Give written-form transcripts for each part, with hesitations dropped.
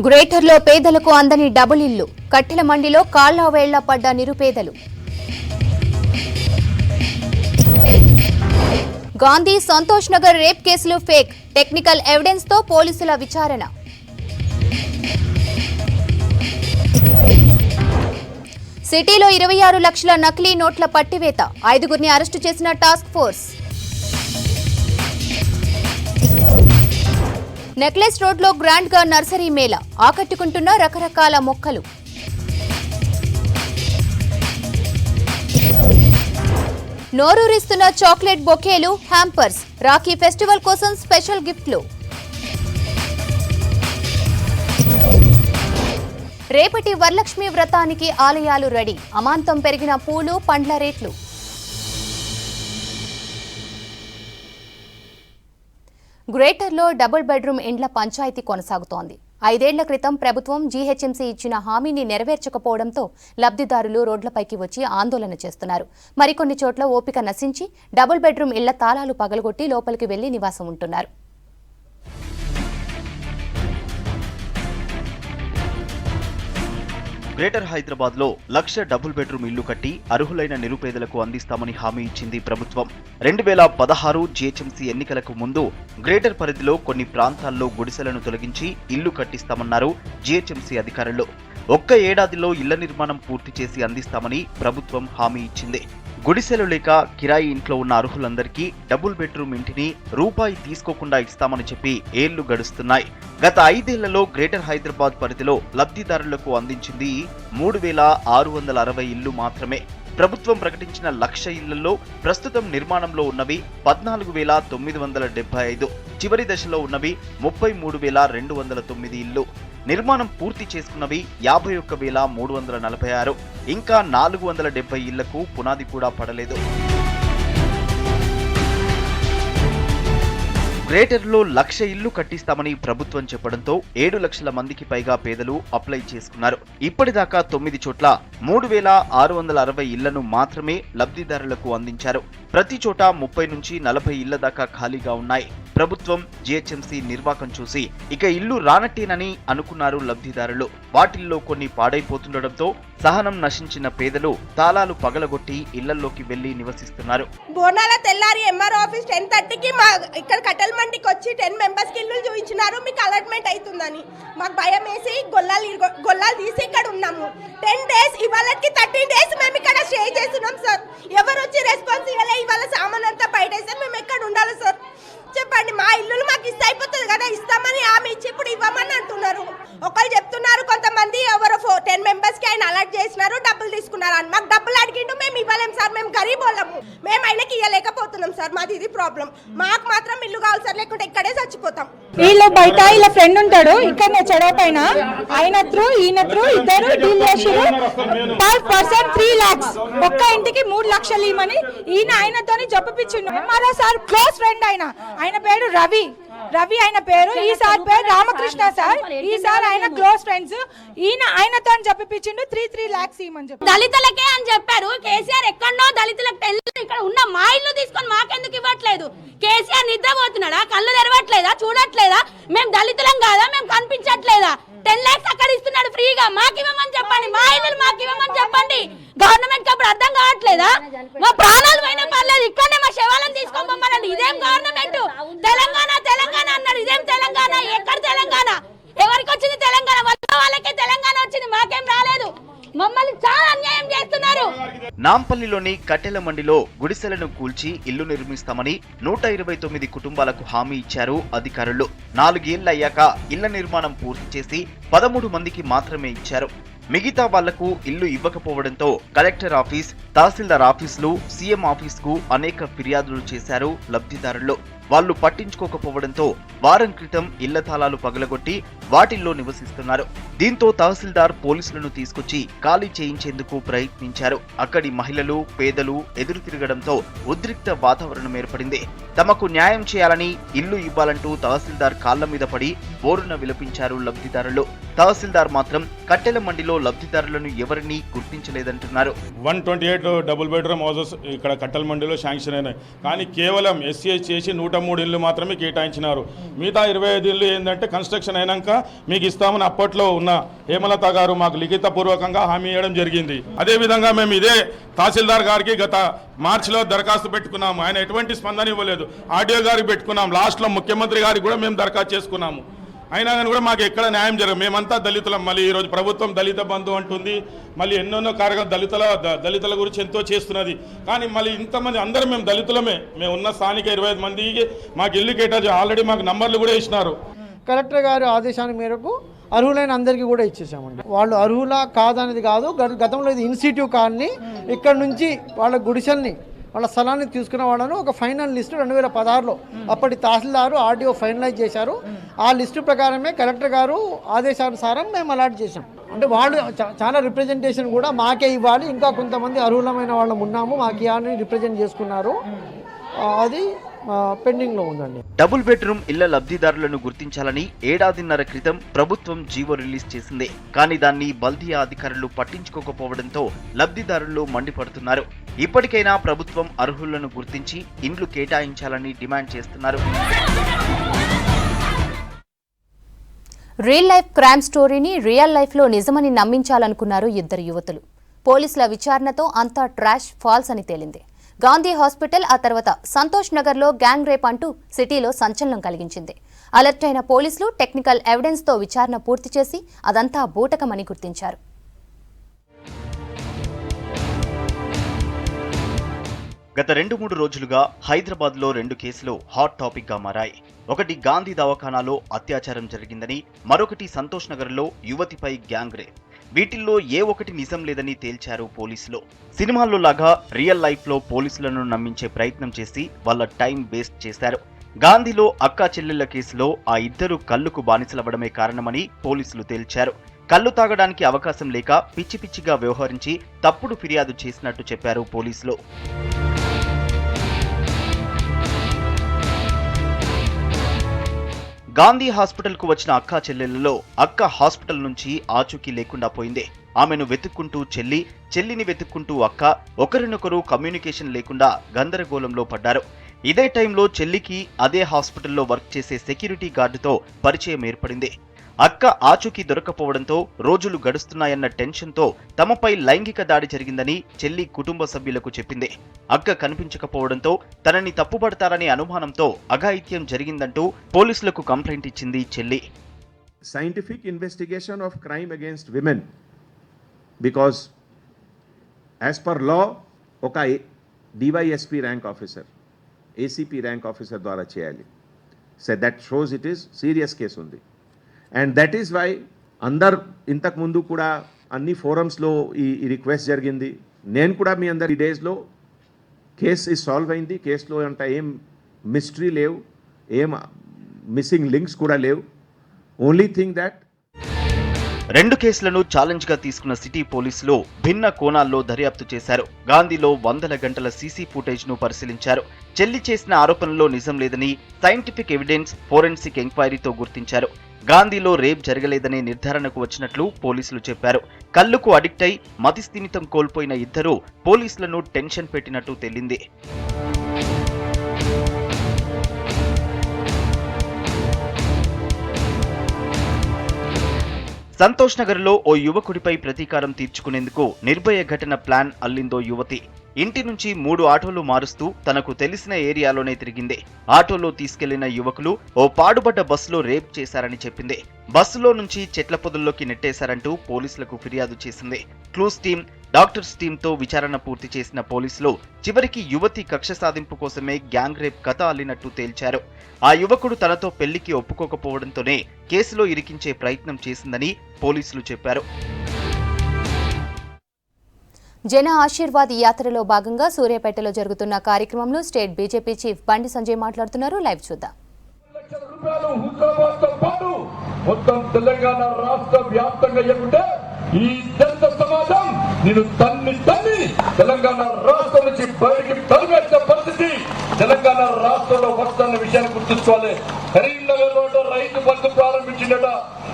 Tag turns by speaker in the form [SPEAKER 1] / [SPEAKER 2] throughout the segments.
[SPEAKER 1] గ్రేటర్లో పేదలకు అందని డబుల్ ఇల్లు, కట్టెల మండిలో కాళ్ల వేళ్ల పడ్డ నిరుపేదలు. గాంధీ సంతోష్ నగర్ రేప్ కేసులు ఫేక్, టెక్నికల్ ఎవిడెన్స్ తో పోలీసుల విచారణ. సిటీలో 26 లక్షల నకిలీ నోట్ల పట్టివేత, 5గురిని అరెస్టు చేసిన టాస్క్ ఫోర్స్. నెక్లెస్ రోడ్లో గ్రాండ్ గా నర్సరీ మేళా, ఆకట్టుకుంటున్న రకరకాల మొక్కలు. నోరూరిస్తున్న చాక్లెట్ బొకేలు, హ్యాంపర్స్, రాఖీ ఫెస్టివల్ కోసం స్పెషల్ గిఫ్ట్లు. రేపటి వరలక్ష్మి వ్రతానికి ఆలయాలు రెడీ, అమాంతం పెరిగిన పూలు పండ్ల రేట్లు. గ్రేటర్లో డబుల్ బెడ్రూమ్ ఇండ్ల పంచాయతీ కొనసాగుతోంది. 5 ఏళ్ల క్రితం ప్రభుత్వం జీహెచ్ఎంసీ ఇచ్చిన హామీని నెరవేర్చకపోవడంతో లబ్ధిదారులు రోడ్లపైకి వచ్చి ఆందోళన చేస్తున్నారు. మరికొన్ని చోట్ల ఓపిక నశించి డబుల్ బెడ్రూమ్ ఇళ్ల తాళాలు పగలగొట్టి లోపలికి వెళ్లి నివాసం ఉంటున్నారు.
[SPEAKER 2] గ్రేటర్ హైదరాబాద్ లో 1,00,000 డబుల్ బెడ్రూమ్ ఇల్లు కట్టి అర్హులైన నిరుపేదలకు అందిస్తామని హామీ ఇచ్చింది ప్రభుత్వం. 2016 జీహెచ్ఎంసీ ఎన్నికలకు ముందు గ్రేటర్ పరిధిలో కొన్ని ప్రాంతాల్లో గుడిసెలను తొలగించి ఇల్లు కట్టిస్తామన్నారు జీహెచ్ఎంసీ అధికారులు. ఒక్క ఏడాదిలో ఇళ్ల నిర్మాణం పూర్తి చేసి అందిస్తామని ప్రభుత్వం హామీ ఇచ్చింది. గుడిసెలు లేక కిరాయి ఇంట్లో ఉన్న అర్హులందరికీ డబుల్ బెడ్రూమ్ ఇంటిని రూపాయి తీసుకోకుండా ఇస్తామని చెప్పి ఏళ్లు గడుస్తున్నాయి. గత 5 ఏళ్లలో గ్రేటర్ హైదరాబాద్ పరిధిలో లబ్ధిదారులకు అందించింది 3,660 ఇళ్లు మాత్రమే. ప్రభుత్వం ప్రకటించిన 1,00,000 ఇళ్లలో ప్రస్తుతం నిర్మాణంలో ఉన్నవి 14,975, చివరి దశలో ఉన్నవి 33,209 ఇళ్లు. నిర్మాణం పూర్తి చేసుకున్నవి 51,346, ఇంకా 470 ఇళ్లకు పునాది కూడా పడలేదు. గ్రేటర్లో 1,00,000 ఇళ్లు కట్టిస్తామని ప్రభుత్వం చెప్పడంతో 7 లక్షల మందికి పైగా పేదలు అప్లై చేసుకున్నారు. ఇప్పటిదాకా 9 చోట్ల 3,660 ఇళ్లను మాత్రమే లబ్ధిదారులకు అందించారు. ప్రతి చోట 30 నుంచి 40 ఇళ్ల దాకా ఖాళీగా ఉన్నాయి. ప్రభుత్వం జీహెచ్ఎంసీ నిర్వాకం చూసి ఇక ఇల్లు రానట్టేనని అనుకున్నారు లబ్ధిదారులు. వాటిల్లో కొన్ని పాడైపోతుండటంతో సహనం నశించిన పేదలు తాళాలు పగలగొట్టి ఇళ్లలోకి వెళ్లి నివసిస్తున్నారు.
[SPEAKER 3] బోనాల తెల్లారి ఎంఆర్ ఆఫీస్ 10:30కి మా ఇక్కడ కట్టెల మండికి వచ్చి 10 మెంబర్స్కి ఇల్లు చూపించినారు. మీకు అలాట్మెంట్ అవుతుందని మాకు భయం వేసి గొల్లాలు తీసి ఇక్కడ ఉన్నాము. 10 డేస్ ఇవాళకి 13 డేస్ మేము ఇక్కడ స్టే చేస్తున్నాం సార్. ఎవరు వచ్చి రెస్పాన్స్ ఇవ్వలే. ఇవాళ సామాన్ అంతా బయటేస్తే మేము ఎక్కడ ఉండాలి సార్ చెప్పండి. మా ఇల్లు మాకు ఇస్తే అయిపోతుంది కదా, ఇస్తామని ఆమె ఇచ్చి ఇప్పుడు ఇవ్వమని అంటున్నారు. ఒకళ్ళు చెప్తున్నారు కొంతమంది ఎవరో 10 మెంబర్స్కి ఆయన అలర్ట్ చేసినారు, డబ్బులు తీసుకున్నారు అని. మాకు డబ్బులు అడిగిండు, మేము ఇవ్వలేం సార్, మేము గరీబ్ వాళ్ళము, మేము ఆయనకి ఇవ్వలేకపోతున్నాం సార్. మాది ఇది ప్రాబ్లం. మాకు మాత్రం ఇల్లు కావాలి సార్, లేకుంటే ఇక్కడే చచ్చిపోతాం.
[SPEAKER 4] వీళ్ళు బయట ఇలా ఫ్రెండ్ ఉంటాడు ఇక్కడ చెడవ పైన, ఆయన త్రూ ఈయన త్రూ ఇద్దరు డీల్ చేసారు. పర్ పర్సన్ 3 lakhs, ఒక్క ఇంటికి 3 లక్షలు ఇవ్వమని ఈయన ఆయనతోని జబ్బిపించిండు. మరో సార్ క్లోజ్ ఫ్రెండ్ ఆయన పేరు రవి ఆయన పేరు, ఈ సార్ పేరు రామకృష్ణ సార్. ఈ సార్ ఆయన క్లోజ్ ఫ్రెండ్స్. ఈయన ఆయనతో చెప్పిపించిండు 3 lakhs ఇవ్వమని చెప్పి.
[SPEAKER 5] దళితులకే అని చెప్పారు. కేసీఆర్ ఎక్కడో దళితులకు ఇక్కడ ఉన్న మా ఇల్లు తీసుకొని మాకెందుకు ఇవ్వట్లేదు? కేసీఆర్ నిద్రపోతున్నాడా? కళ్ళు తెరవట్లేదా? చూడట్లేదా? మేము దళితులం కాదా? మేము కనిపించట్లేదా? 10 lakhs అక్కడ ఇస్తున్నాడు ఫ్రీగా, మాకు ఇవ్వమని చెప్పండి. మా ఇల్లు మాకు ఇవ్వమని చెప్పండి. గవర్నమెంట్ కి అప్పుడు అర్థం కావట్లేదా? మా ప్రాణాలు పోయినా పర్లేదు, ఇక్కడనే మా శవాలను తీసుకొని పోమనండి. ఇదేం గవర్నమెంట్? తెలంగాణ తెలంగాణ అన్నాడు. ఇదేం తెలంగాణ? ఎక్కడ తెలంగాణ? ఎవరికి వచ్చింది తెలంగాణ? వాళ్ళకే తెలంగాణ వచ్చింది, మాకేం రాలేదు. మమ్మల్ని చాలా అన్యాయం చేస్తున్నారు.
[SPEAKER 2] నాంపల్లిలోని కట్టెల మండిలో గుడిసెలను కూల్చి ఇల్లు నిర్మిస్తామని 129 కుటుంబాలకు హామీ ఇచ్చారు అధికారులు. 4 ఏళ్లు అయ్యాక ఇళ్ల నిర్మాణం పూర్తి చేసి 13 మందికి మాత్రమే ఇచ్చారు. మిగతా వాళ్లకు ఇల్లు ఇవ్వకపోవడంతో కలెక్టర్ ఆఫీస్, తహసీల్దార్ ఆఫీసులు, సీఎం ఆఫీస్కు అనేక ఫిర్యాదులు చేశారు లబ్ధిదారులు. వాళ్లు పట్టించుకోకపోవడంతో వారం క్రితం ఇళ్ల తాళాలు పగలగొట్టి వాటిల్లో నివసిస్తున్నారు. దీంతో తహసీల్దార్ పోలీసులను తీసుకొచ్చి ఖాళీ చేయించేందుకు ప్రయత్నించారు. అక్కడి మహిళలు, పేదలు ఎదురు తిరగడంతో ఉద్రిక్త వాతావరణం ఏర్పడింది. తమకు న్యాయం చేయాలని, ఇల్లు ఇవ్వాలంటూ తహసీల్దార్ కాళ్ల మీద పడి బోరున విలపించారు లబ్ధిదారులు. తహసీల్దార్ మాత్రం కట్టెల మండిలో లబ్ధిదారులను ఎవరినీ గుర్తించలేదంటున్నారు.
[SPEAKER 6] 128 డబుల్ బెడ్రూమ్ హౌసెస్ ఇక్కడ కట్టెల మండిలో శాంక్షన్ అయినాయి. కానీ కేవలం ఎస్సీ చేసి 103 ఇళ్ళు మాత్రమే కేటాయించినారు. మిగతా 25 ఇళ్ళు ఏంటంటే కన్స్ట్రక్షన్ అయినాక మీకు ఇస్తామని అప్పట్లో ఉన్న హేమలత గారు మాకు లిఖితపూర్వకంగా హామీ ఇవ్వడం జరిగింది. అదేవిధంగా మేము ఇదే తహసీల్దార్ గారికి గత మార్చిలో దరఖాస్తు పెట్టుకున్నాము. ఆయన ఎటువంటి స్పందన ఇవ్వలేదు. ఆర్డీఓ గారికి పెట్టుకున్నాం. లాస్ట్లో ముఖ్యమంత్రి గారికి కూడా మేము దరఖాస్తు చేసుకున్నాము. అయినా కానీ కూడా మాకు ఎక్కడ న్యాయం జరగదు. మేమంతా దళితులం. మళ్ళీ ఈరోజు ప్రభుత్వం దళిత బంధు అంటుంది, మళ్ళీ ఎన్నెన్నో కార్యక్రమాలు దళితుల గురించి ఎంతో చేస్తున్నది. కానీ మళ్ళీ ఇంతమంది అందరం మేము దళితులమే. మేము ఉన్న స్థానిక 25 మందికి మాకు ఇల్లు కేటాయించి ఆల్రెడీ మాకు నంబర్లు కూడా ఇచ్చినారు.
[SPEAKER 7] కలెక్టర్ గారి ఆదేశాల మేరకు అర్హులైన అందరికీ కూడా ఇచ్చేసామండి. వాళ్ళు అర్హులా కాదనేది కాదు. గతంలో ఇది ఇన్స్టిట్యూట్ కాలనీ, ఇక్కడ నుంచి వాళ్ళ గుడిసెల్ని వాళ్ళ స్థలాన్ని తీసుకున్న వాళ్ళను ఒక ఫైనల్ లిస్టు 2016లో అప్పటి తహసీల్దారు ఆర్డీఓ ఫైనలైజ్ చేశారు. ఆ లిస్టు ప్రకారమే కలెక్టర్ గారు ఆదేశానుసారం మేము అలాట్ చేశాం. అంటే వాళ్ళు చాలా రిప్రజెంటేషన్ కూడా మాకే ఇవ్వాలి, ఇంకా కొంతమంది అర్హులమైన వాళ్ళం ఉన్నాము, మాకు ఇవ్వాలని రిప్రజెంట్ చేసుకున్నారు. అది పెండింగ్ లో ఉందండి.
[SPEAKER 2] డబుల్ బెడ్రూమ్ ఇళ్ల లబ్ధిదారులను గుర్తించాలని ఏడాదిన్నర క్రితం ప్రభుత్వం జీవో రిలీజ్ చేసింది. కానీ దాన్ని బల్దియా అధికారులు పట్టించుకోకపోవడంతో లబ్ధిదారులు మండిపడుతున్నారు. ఇప్పటికైనా ప్రభుత్వం అర్హులను గుర్తించి ఇండ్లు కేటాయించాలని డిమాండ్ చేస్తున్నారు.
[SPEAKER 1] రియల్ లైఫ్ క్రైమ్ స్టోరీని రియల్ లైఫ్లో నిజమని నమ్మించాలనుకున్నారు ఇద్దరు యువతులు. పోలీసుల విచారణతో అంతా ట్రాష్, ఫాల్స్ అని తేలింది. గాంధీ హాస్పిటల్, ఆ తర్వాత సంతోష్ నగర్లో గ్యాంగ్ రేప్ అంటూ సిటీలో సంచలనం కలిగించింది. అలర్ట్ అయిన పోలీసులు టెక్నికల్ ఎవిడెన్స్తో విచారణ పూర్తి చేసి అదంతా బూటకమని గుర్తించారు.
[SPEAKER 2] గత 2-3 రోజులుగా హైదరాబాద్లో 2 కేసులు హాట్ టాపిక్ గా మారాయి. ఒకటి గాంధీ దవాఖానాలో అత్యాచారం జరిగిందని, మరొకటి సంతోష్ నగర్లో యువతిపై గ్యాంగ్ రేప్. వీటిల్లో ఏ ఒక్కటి నిజం లేదని తేల్చారు పోలీసులు. సినిమాల్లో లాగా రియల్ లైఫ్లో పోలీసులను నమ్మించే ప్రయత్నం చేసి వాళ్ళ టైం వేస్ట్ చేశారు. గాంధీలో అక్కా చెల్లెళ్ల కేసులో ఆ ఇద్దరు కళ్ళుకు బానిసలవ్వడమే కారణమని పోలీసులు తేల్చారు. కళ్ళు తాగడానికి అవకాశం లేక పిచ్చి పిచ్చిగా వ్యవహరించి తప్పుడు ఫిర్యాదు చేసినట్టు చెప్పారు పోలీసులు. గాంధీ హాస్పిటల్కు వచ్చిన అక్కా చెల్లెళ్లలో అక్క హాస్పిటల్ నుంచి ఆచూకీ లేకుండా పోయింది. ఆమెను వెతుక్కుంటూ చెల్లిని వెతుక్కుంటూ అక్క ఒకరినొకరు కమ్యూనికేషన్ లేకుండా గందరగోళంలో పడ్డారు. ఇదే టైంలో చెల్లికి అదే హాస్పిటల్లో వర్క్ చేసే సెక్యూరిటీ గార్డుతో పరిచయం ఏర్పడింది. అక్క ఆచూకీ దొరకపోవడంతో రోజులు గడుస్తున్నాయన్న టెన్షన్తో తమపై లైంగిక దాడి జరిగిందని చెల్లి కుటుంబ సభ్యులకు చెప్పింది. అక్క కనిపించకపోవడంతో తనని తప్పుపడతారనే అనుమానంతో అఘాయిత్యం జరిగిందంటూ పోలీసులకు కంప్లైంట్ ఇచ్చింది చెల్లి.
[SPEAKER 8] Scientific investigation of crime against women, because as per law ఒక DYSP rank officer, ACP rank officer ద్వారా చేయాలి. So that shows it is serious case ఉంది. అండ్ దట్ ఈస్ వై అందరు ఇంతకు ముందు కూడా అన్ని ఫోరమ్స్లో ఈ రిక్వెస్ట్ జరిగింది. నేను కూడా మీ అందరి డేస్లో కేసు సాల్వ్ అయింది. కేసులో అంత ఏం మిస్టరీ లేవు, ఏం మిస్సింగ్ లింక్స్ కూడా లేవు. ఓన్లీ థింగ్ దట్
[SPEAKER 2] 2 కేసులను ఛాలెంజ్ గా తీసుకున్న సిటీ పోలీసులు భిన్న కోణాల్లో దర్యాప్తు చేశారు. గాంధీలో వందల గంటల సీసీ ఫుటేజ్ ను పరిశీలించారు. చెల్లి చేసిన ఆరోపణలో నిజం లేదని సైంటిఫిక్ ఎవిడెన్స్, ఫోరెన్సిక్ ఎంక్వైరీతో గుర్తించారు. గాంధీలో రేప్ జరగలేదనే నిర్ధారణకు వచ్చినట్లు పోలీసులు చెప్పారు. కళ్ళుకు అడిక్ట్ అయి మతిస్థిమితం కోల్పోయిన ఇద్దరు పోలీసులను టెన్షన్ పెట్టినట్టు తేలింది. సంతోష్ నగర్లో ఓ యువకుడిపై ప్రతీకారం తీర్చుకునేందుకు నిర్భయ ఘటన ప్లాన్ అల్లిందో యువతి. ఇంటి నుంచి 3 ఆటోలు మారుస్తూ తనకు తెలిసిన ఏరియాలోనే తిరిగింది. ఆటోలో తీసుకెళ్లిన యువకులు ఓ పాడుబడ్డ బస్సులో రేప్ చేశారని చెప్పింది. బస్సులో నుంచి చెట్ల పొదల్లోకి నెట్టేశారంటూ పోలీసులకు ఫిర్యాదు చేసింది. క్లూస్ టీం, డాక్టర్స్ టీంతో విచారణ పూర్తి చేసిన పోలీసులు చివరికి యువతి కక్ష సాధింపు కోసమే గ్యాంగ్ రేప్ కథ అల్లినట్టు తేల్చారు. ఆ యువకుడు తనతో పెళ్లికి ఒప్పుకోకపోవడంతోనే కేసులో ఇరికించే ప్రయత్నం చేసిందని పోలీసులు చెప్పారు.
[SPEAKER 1] జన ఆశీర్వాద్ యాత్రలో భాగంగా సూర్యాపేటలో జరుగుతున్న కార్యక్రమంలో state BJP chief Bandi Sanjay మాట్లాడుతున్నారు. లైవ్ చూద్దాం.
[SPEAKER 9] మొత్తం తెలంగాణ రాష్ట్ర వ్యాప్తంగా ఏమిటే ఈ జన సమాజం నేను తన్ని తెలంగాణ రాష్ట్రం నుంచి బయటికి తరిమేసిన పరిస్థితి తెలంగాణ రాష్ట్రంలో వస్తున్న విషయాన్ని గుర్తుంచుకోవాలి. కరీంనగర్ లో రైతు బంధు ప్రారంభించిందట,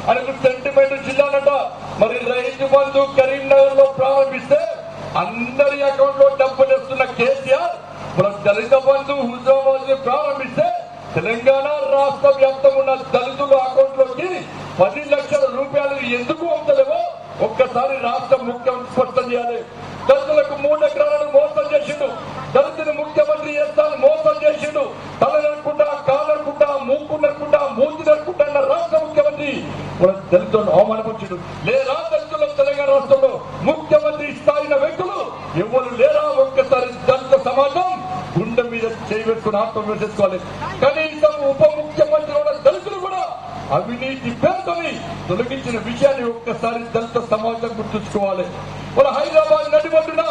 [SPEAKER 9] ఆయనకు సెంటిమెంట్ జిల్లానట. మరి రైతు బంధు కరీంనగర్ లో ప్రారంభిస్తే అందరి అకౌంట్ లో డబ్బులు వేస్తున్న కేసీఆర్ మన దళిత బంధు హుజాబాద్ ప్రారంభిస్తే తెలంగాణ రాష్ట్ర వ్యాప్తంగా ఉన్న దళితుల అకౌంట్లోకి 10 లక్షల రూపాయలు ఎందుకు పంపలేవో ఒక్కసారి రాష్ట్ర ముఖ్యమంత్రి స్పష్టం చేయాలి. దళితులకు 3 ఎకరాలను మోసం చేసిండు. దళితులు ముఖ్యమంత్రి చేస్తాను మోసం చేసిండు. తలననుకుంటా, కాలనుకుంటా, మూకుననుకుంటా, మూతి ననుకుంటా అన్న రాష్ట్ర ముఖ్యమంత్రి దళితులను అవమానపరిచిండు. లేరా దళితుల తెలంగాణ రాష్ట్రంలో ముఖ్యమంత్రి స్థాయిన వ్యక్తులు ఎవరు లేరా? ఒక్కసారి దళిత సమాజం గుండె మీద చేయవేసుకుని ఆత్మవిమర్శించుకోవాలి. కనీసం ఉప ముఖ్యమంత్రి ఉన్న దళితులు కూడా అవినీతి పేరుతోని తొలగించిన విషయాన్ని ఒక్కసారి దళిత సమాజం గుర్తుంచుకోవాలి. మన హైదరాబాద్ నడిబొడ్డున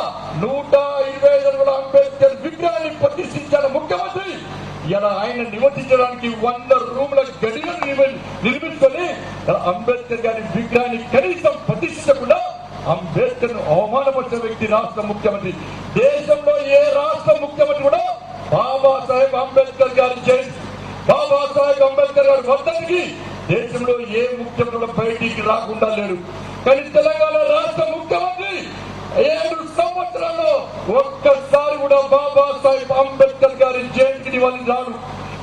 [SPEAKER 9] 125 అడుగుల అంబేద్కర్ విగ్రహాన్ని ప్రతిష్ఠించిన ముఖ్యమంత్రి ఇలా ఆయన నివసించడానికి 100 రూముల గడిలను నిర్మించుకొని అంబేద్కర్ గారి విగ్రహాన్ని కనీసం ప్రతిష్ఠించకుండా అంబేద్కర్ ను అవమానపరిచిన వ్యక్తి రాష్ట్ర ముఖ్యమంత్రి. దేశంలో ఏ రాష్ట్ర ముఖ్యమంత్రి కూడా బాబాసాహెబ్ అంబేద్కర్ గారి జయంతి, బాబాసాహెబ్ అంబేద్కర్ గారి వర్ధనికి దేశంలో ఏ ముఖ్యమంత్రి బయటికి రాకుండా లేడు. కానీ తెలంగాణ రాష్ట్ర ముఖ్యమంత్రి 7 సంవత్సరాల్లో ఒక్కసారి కూడా బాబాసాహెబ్ అంబేద్కర్ గారి జయంతికి నివాళి రాడు.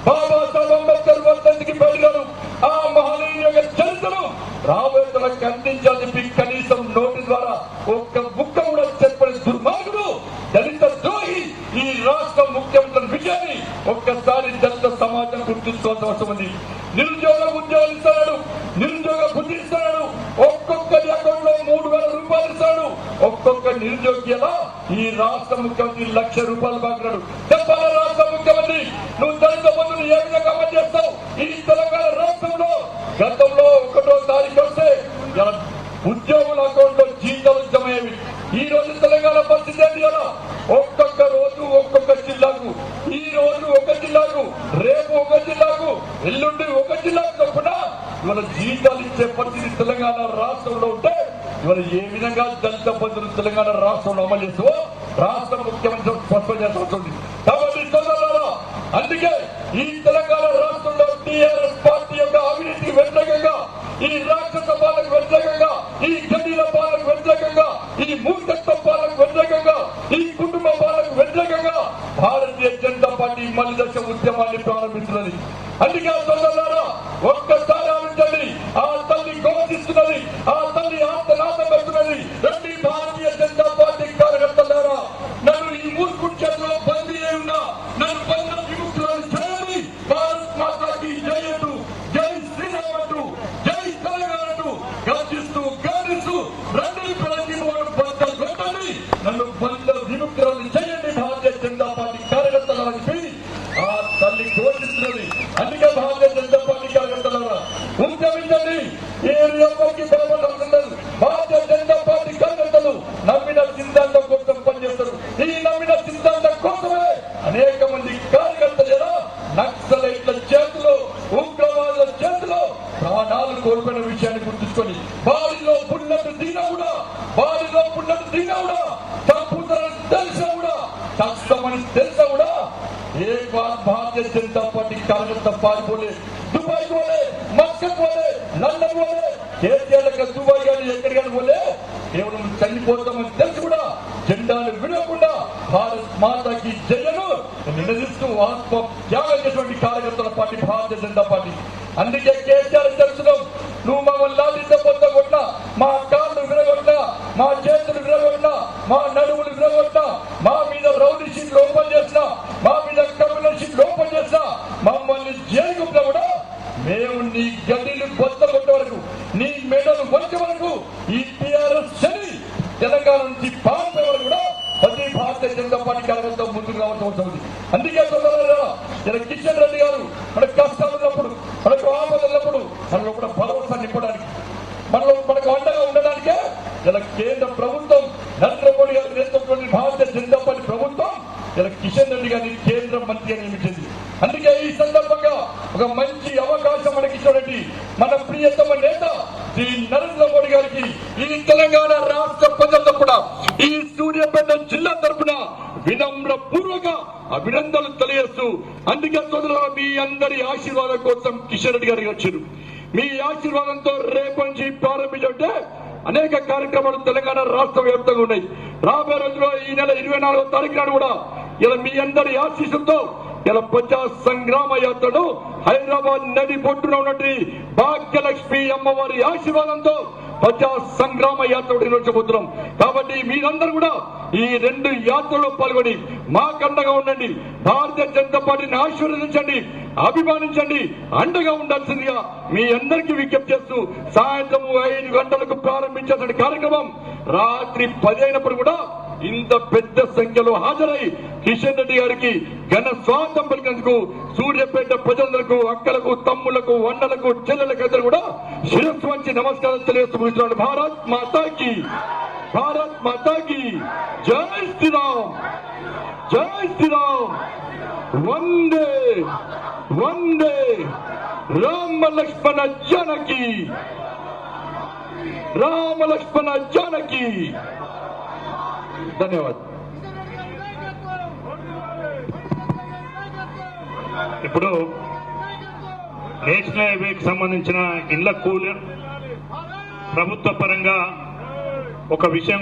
[SPEAKER 9] బాబాసాహెబ్ అంబేద్కర్ వర్ధంతికి బయలుదేరు. ఆ మహనీయ చరిత్రను రాబోయే తరానికి అందించాలని చెప్పి కనీసం నోటి ద్వారా ఒక్క ముక్క కూడా చెప్పని దుర్మార్గుడు, దళిత ద్రోహి ఈ రాష్ట్ర ముఖ్యమంత్రి విజయాన్ని ఒక్కసారి దళిత సమాజం గుర్తుంచుకోవాల్సిన అవసరం ఉంది. నిరుద్యోగ ఉద్యోగాలు ఇస్తున్నాడు, నిరుద్యోగ బుద్ధి ఇస్తున్నాడు, ఒక్కొక్కరి అకౌంట్ లో 3,000 రూపాయలు ఇస్తాడు. ఒక్కొక్క నిరుద్యోగి ఎలా ఈ రాష్ట్ర ముఖ్యమంత్రి 1,00,000 రూపాయలు బాగున్నాడు. చెప్పాలా రాష్ట్ర ముఖ్యమంత్రి, నువ్వు దళిత బంధువులు ఏ విధంగా అమలు చేస్తావు? ఈ తెలంగాణ రాష్ట్రంలో గతంలో 1వ తారీఖు వస్తే ఉద్యోగుల అకౌంట్ లో జీతాలు జమయ్యేవి. ఈ రోజు తెలంగాణ పరిస్థితి ఏంటి కదా? ఒక్కొక్క రోజు ఒక్కొక్క జిల్లాకు, ఈ రోజు ఒక జిల్లాకు, రేపు ఒక జిల్లాకు, ఎల్లుండి ఒక జిల్లాకు చొప్పున ఇవాళ జీతాలు ఇచ్చే పరిస్థితి తెలంగాణ రాష్ట్రంలో ఉంటే ఇవాళ ఏ విధంగా దళిత బంధువులు తెలంగాణ రాష్ట్రంలో అమలు చేస్తావో రాష్ట్ర ముఖ్యమంత్రి స్పష్టం చేస్తుంది. కాబట్టి అందుకే ఈ తెలంగాణ రాష్ట్రంలో టీఆర్ఎస్ పార్టీ యొక్క అవినీతికి వ్యతిరేకంగా, ఈ రాక్షస పాలకు వ్యతిరేకంగా, ఈ గడిల పాలకు వ్యతిరేకంగా, ఈ మూర్ఖత్వ పాలకు వ్యతిరేకంగా, ఈ కుటుంబ పాలకు వ్యతిరేకంగా భారతీయ జనతా పార్టీ మళ్ళీ దశ ఉద్యమాన్ని ప్రారంభిస్తున్నది. అందుకే సోదరులారా ఒక్కసారి ఆలోచించండి. ఆ తల్లి ఘోషిస్తున్నది, ఆ తల్లి ఆత్మనాథం పెడుతున్నది. రండి భారతీయ జనతా పార్టీ కార్యకర్తలారా, నన్ను ఈ మూర్ఖుడి చేతిలో బందీ అయి ఉన్నా నన్ను బంధ విముక్తులను చేయాలి. భారత్ మాతాకి జై అంటూ, జై శ్రీరామ్ అంటూ, జై తెలంగాణ అంటూ గర్జిస్తూ గాలిస్తూ రండి ప్రతి బంధం పెట్టండి, నన్ను బంధ విముక్తులను చేయండి భారతీయ జనతా పార్టీ కార్యకర్తలని చెప్పి ఆ తల్లి ఘోషిస్తున్నది. అందుకే భారతీయ జనతా పార్టీ కార్యకర్తలారా ఉద్యమించండి. ఎవరికి భయపడాల్సిందని భారతీయ జనతా పార్టీ కార్యకర్తలు నమ్మిన సిద్ధాంతం కోసం పనిచేస్తారు. ఈ నమ్మిన సిద్ధాంతం కోసమే అనేక మంది కార్యకర్తలు ఎలా నక్సలైట్ల చేతిలో, ఉగ్రవాదుల చేతిలో ప్రాణాలు కోల్పోయిన విషయాన్ని గుర్తుంచుకొని బాడీలో పున్నట్టు దిగినా కూడా, బాడీలో పున్నట్టు దిగినా కూడా, తప్పుతారని తెలిసినా కూడా, కష్టమని తెలిసినా కూడా ఏ భారతీయ జనతా పార్టీ కార్యకర్త పారిపోలే. దుబాయ్ పోలే, మస్కట్ పోలే, లండన్ పోలే, కేసీఆర్లకు దుబాయ్ కానీ ఎక్కడికైనా పోలే. కేవలం చనిపోతామని తెలిసి కూడా జెండాను విడవకుండా భారత్ మాతాకి జయను నిలదీస్తూ ఆత్మ త్యాగం చేసినటువంటి కార్యకర్తల పార్టీ భారతీయ జనతా పార్టీ. అందుకే కేసీఆర్ తెలుసున్నాం, నువ్వు మమ్మల్ని లాలిస్తే పొంద కొట్టినా, మా కాళ్ళు విరగొట్టినా, మా చేతులు విరగొట్టినా, మా నడుములు విరగొట్టినా, మా మీద రౌడీ షీట్లు ఓపెన్ చేసినా, మా మీద కమ్యూనల్ షీట్లు ఓపెన్ చేసినా, మమ్మల్ని జైలుకున్నా కూడా మేము నీ గడ్డీలు బొత్త కొట్టే వరకు, నీ మెడలు వంచే వరకు, ఈ టీఆర్ఎస్ శని తెలంగాణ నుంచి పాల్పే వరకు కూడా ప్రతి భారతీయ జనతా పార్టీ కార్యకర్త ముందుకు రావాల్సిన అవసరం ఉంది. అందుకే ఇలా కిషన్ రెడ్డి గారు మనకు కష్టాలు ఉన్నప్పుడు, మనకు ఆపద ఉన్నప్పుడు మనలో కూడా భరోసా నింపడానికి, మనకు అండగా ఉండడానికే ఇలా కేంద్ర ప్రభుత్వం నరేంద్ర మోడీ గారి నేతృత్వంలోని భారతీయ జనతా పార్టీ ప్రభుత్వం ఇలా కిషన్ రెడ్డి గారిని కేంద్ర మంత్రిగా నియమించింది. అందుకే ఈ సందర్భంగా ఒక మంచి అవకాశం మనకి ఇచ్చినటువంటి మన ప్రియతమ నేత శ్రీ నరేంద్ర మోడీ గారికి ఈ తెలంగాణ రాష్ట్ర ప్రజలతో కూడా ఈ సూర్యాపేట జిల్లా తరఫున వినమ్ర పూర్వక అభినందనలు తెలియజేస్తూ, అందుకే సోదరులారా మీ అందరి ఆశీర్వాదం కోసం కిషన్ రెడ్డి గారికి వచ్చారు. మీ ఆశీర్వాదంతో రేపు నుంచి ప్రారంభించే అనేక కార్యక్రమాలు తెలంగాణ రాష్ట్ర వ్యాప్తంగా ఉన్నాయి. రాబోయే రోజుల్లో ఈ నెల 24వ తారీఖు నాడు కూడా ఇలా మీ అందరి ఆశీస్సులతో ఇలా ప్రజా సంగ్రామ యాత్రను హైదరాబాద్ నది బొట్టున ఉన్నటువంటి భాగ్యలక్ష్మి అమ్మవారి ఆశీర్వాదంతో ప్రజా సంగ్రామ యాత్ర నిర్వహించబోతున్నాం. కాబట్టి మీరందరూ కూడా ఈ 2 యాత్రలో పాల్గొని మాకండగా ఉండండి. భారతీయ జనతా పార్టీని ఆశీర్వదించండి, అభిమానించండి, అండగా ఉండాల్సిందిగా మీ అందరికీ విజ్ఞప్తి చేస్తూ సాయంత్రం 5 గంటలకు ప్రారంభించాల్సిన కార్యక్రమం రాత్రి 10 అయినప్పుడు కూడా ఇంత పెద్ద సంఖ్యలో హాజరై కిషన్ రెడ్డి గారికి ఘన స్వాగతం పలికినందుకు సూర్యాపేట ప్రజలందరకు, అక్కలకు, తమ్ముళ్లకు, అన్నలకు, చెల్లెలకు అందరూ కూడా శిరస్సు వంచి నమస్కారం తెలియజేస్తున్నాడు. భారత్ మాతాకి, భారత్ మాతాకి జై శ్రీరామ్, జై శ్రీరామ్, వందే వందే రామ లక్ష్మణ జానకి, రామ లక్ష్మణ జానకి. ధన్యవాదాలు.
[SPEAKER 10] ఇప్పుడు నేషనల్ హైవేకి సంబంధించిన ఇళ్ల కూలి ప్రభుత్వ పరంగా ఒక విషయం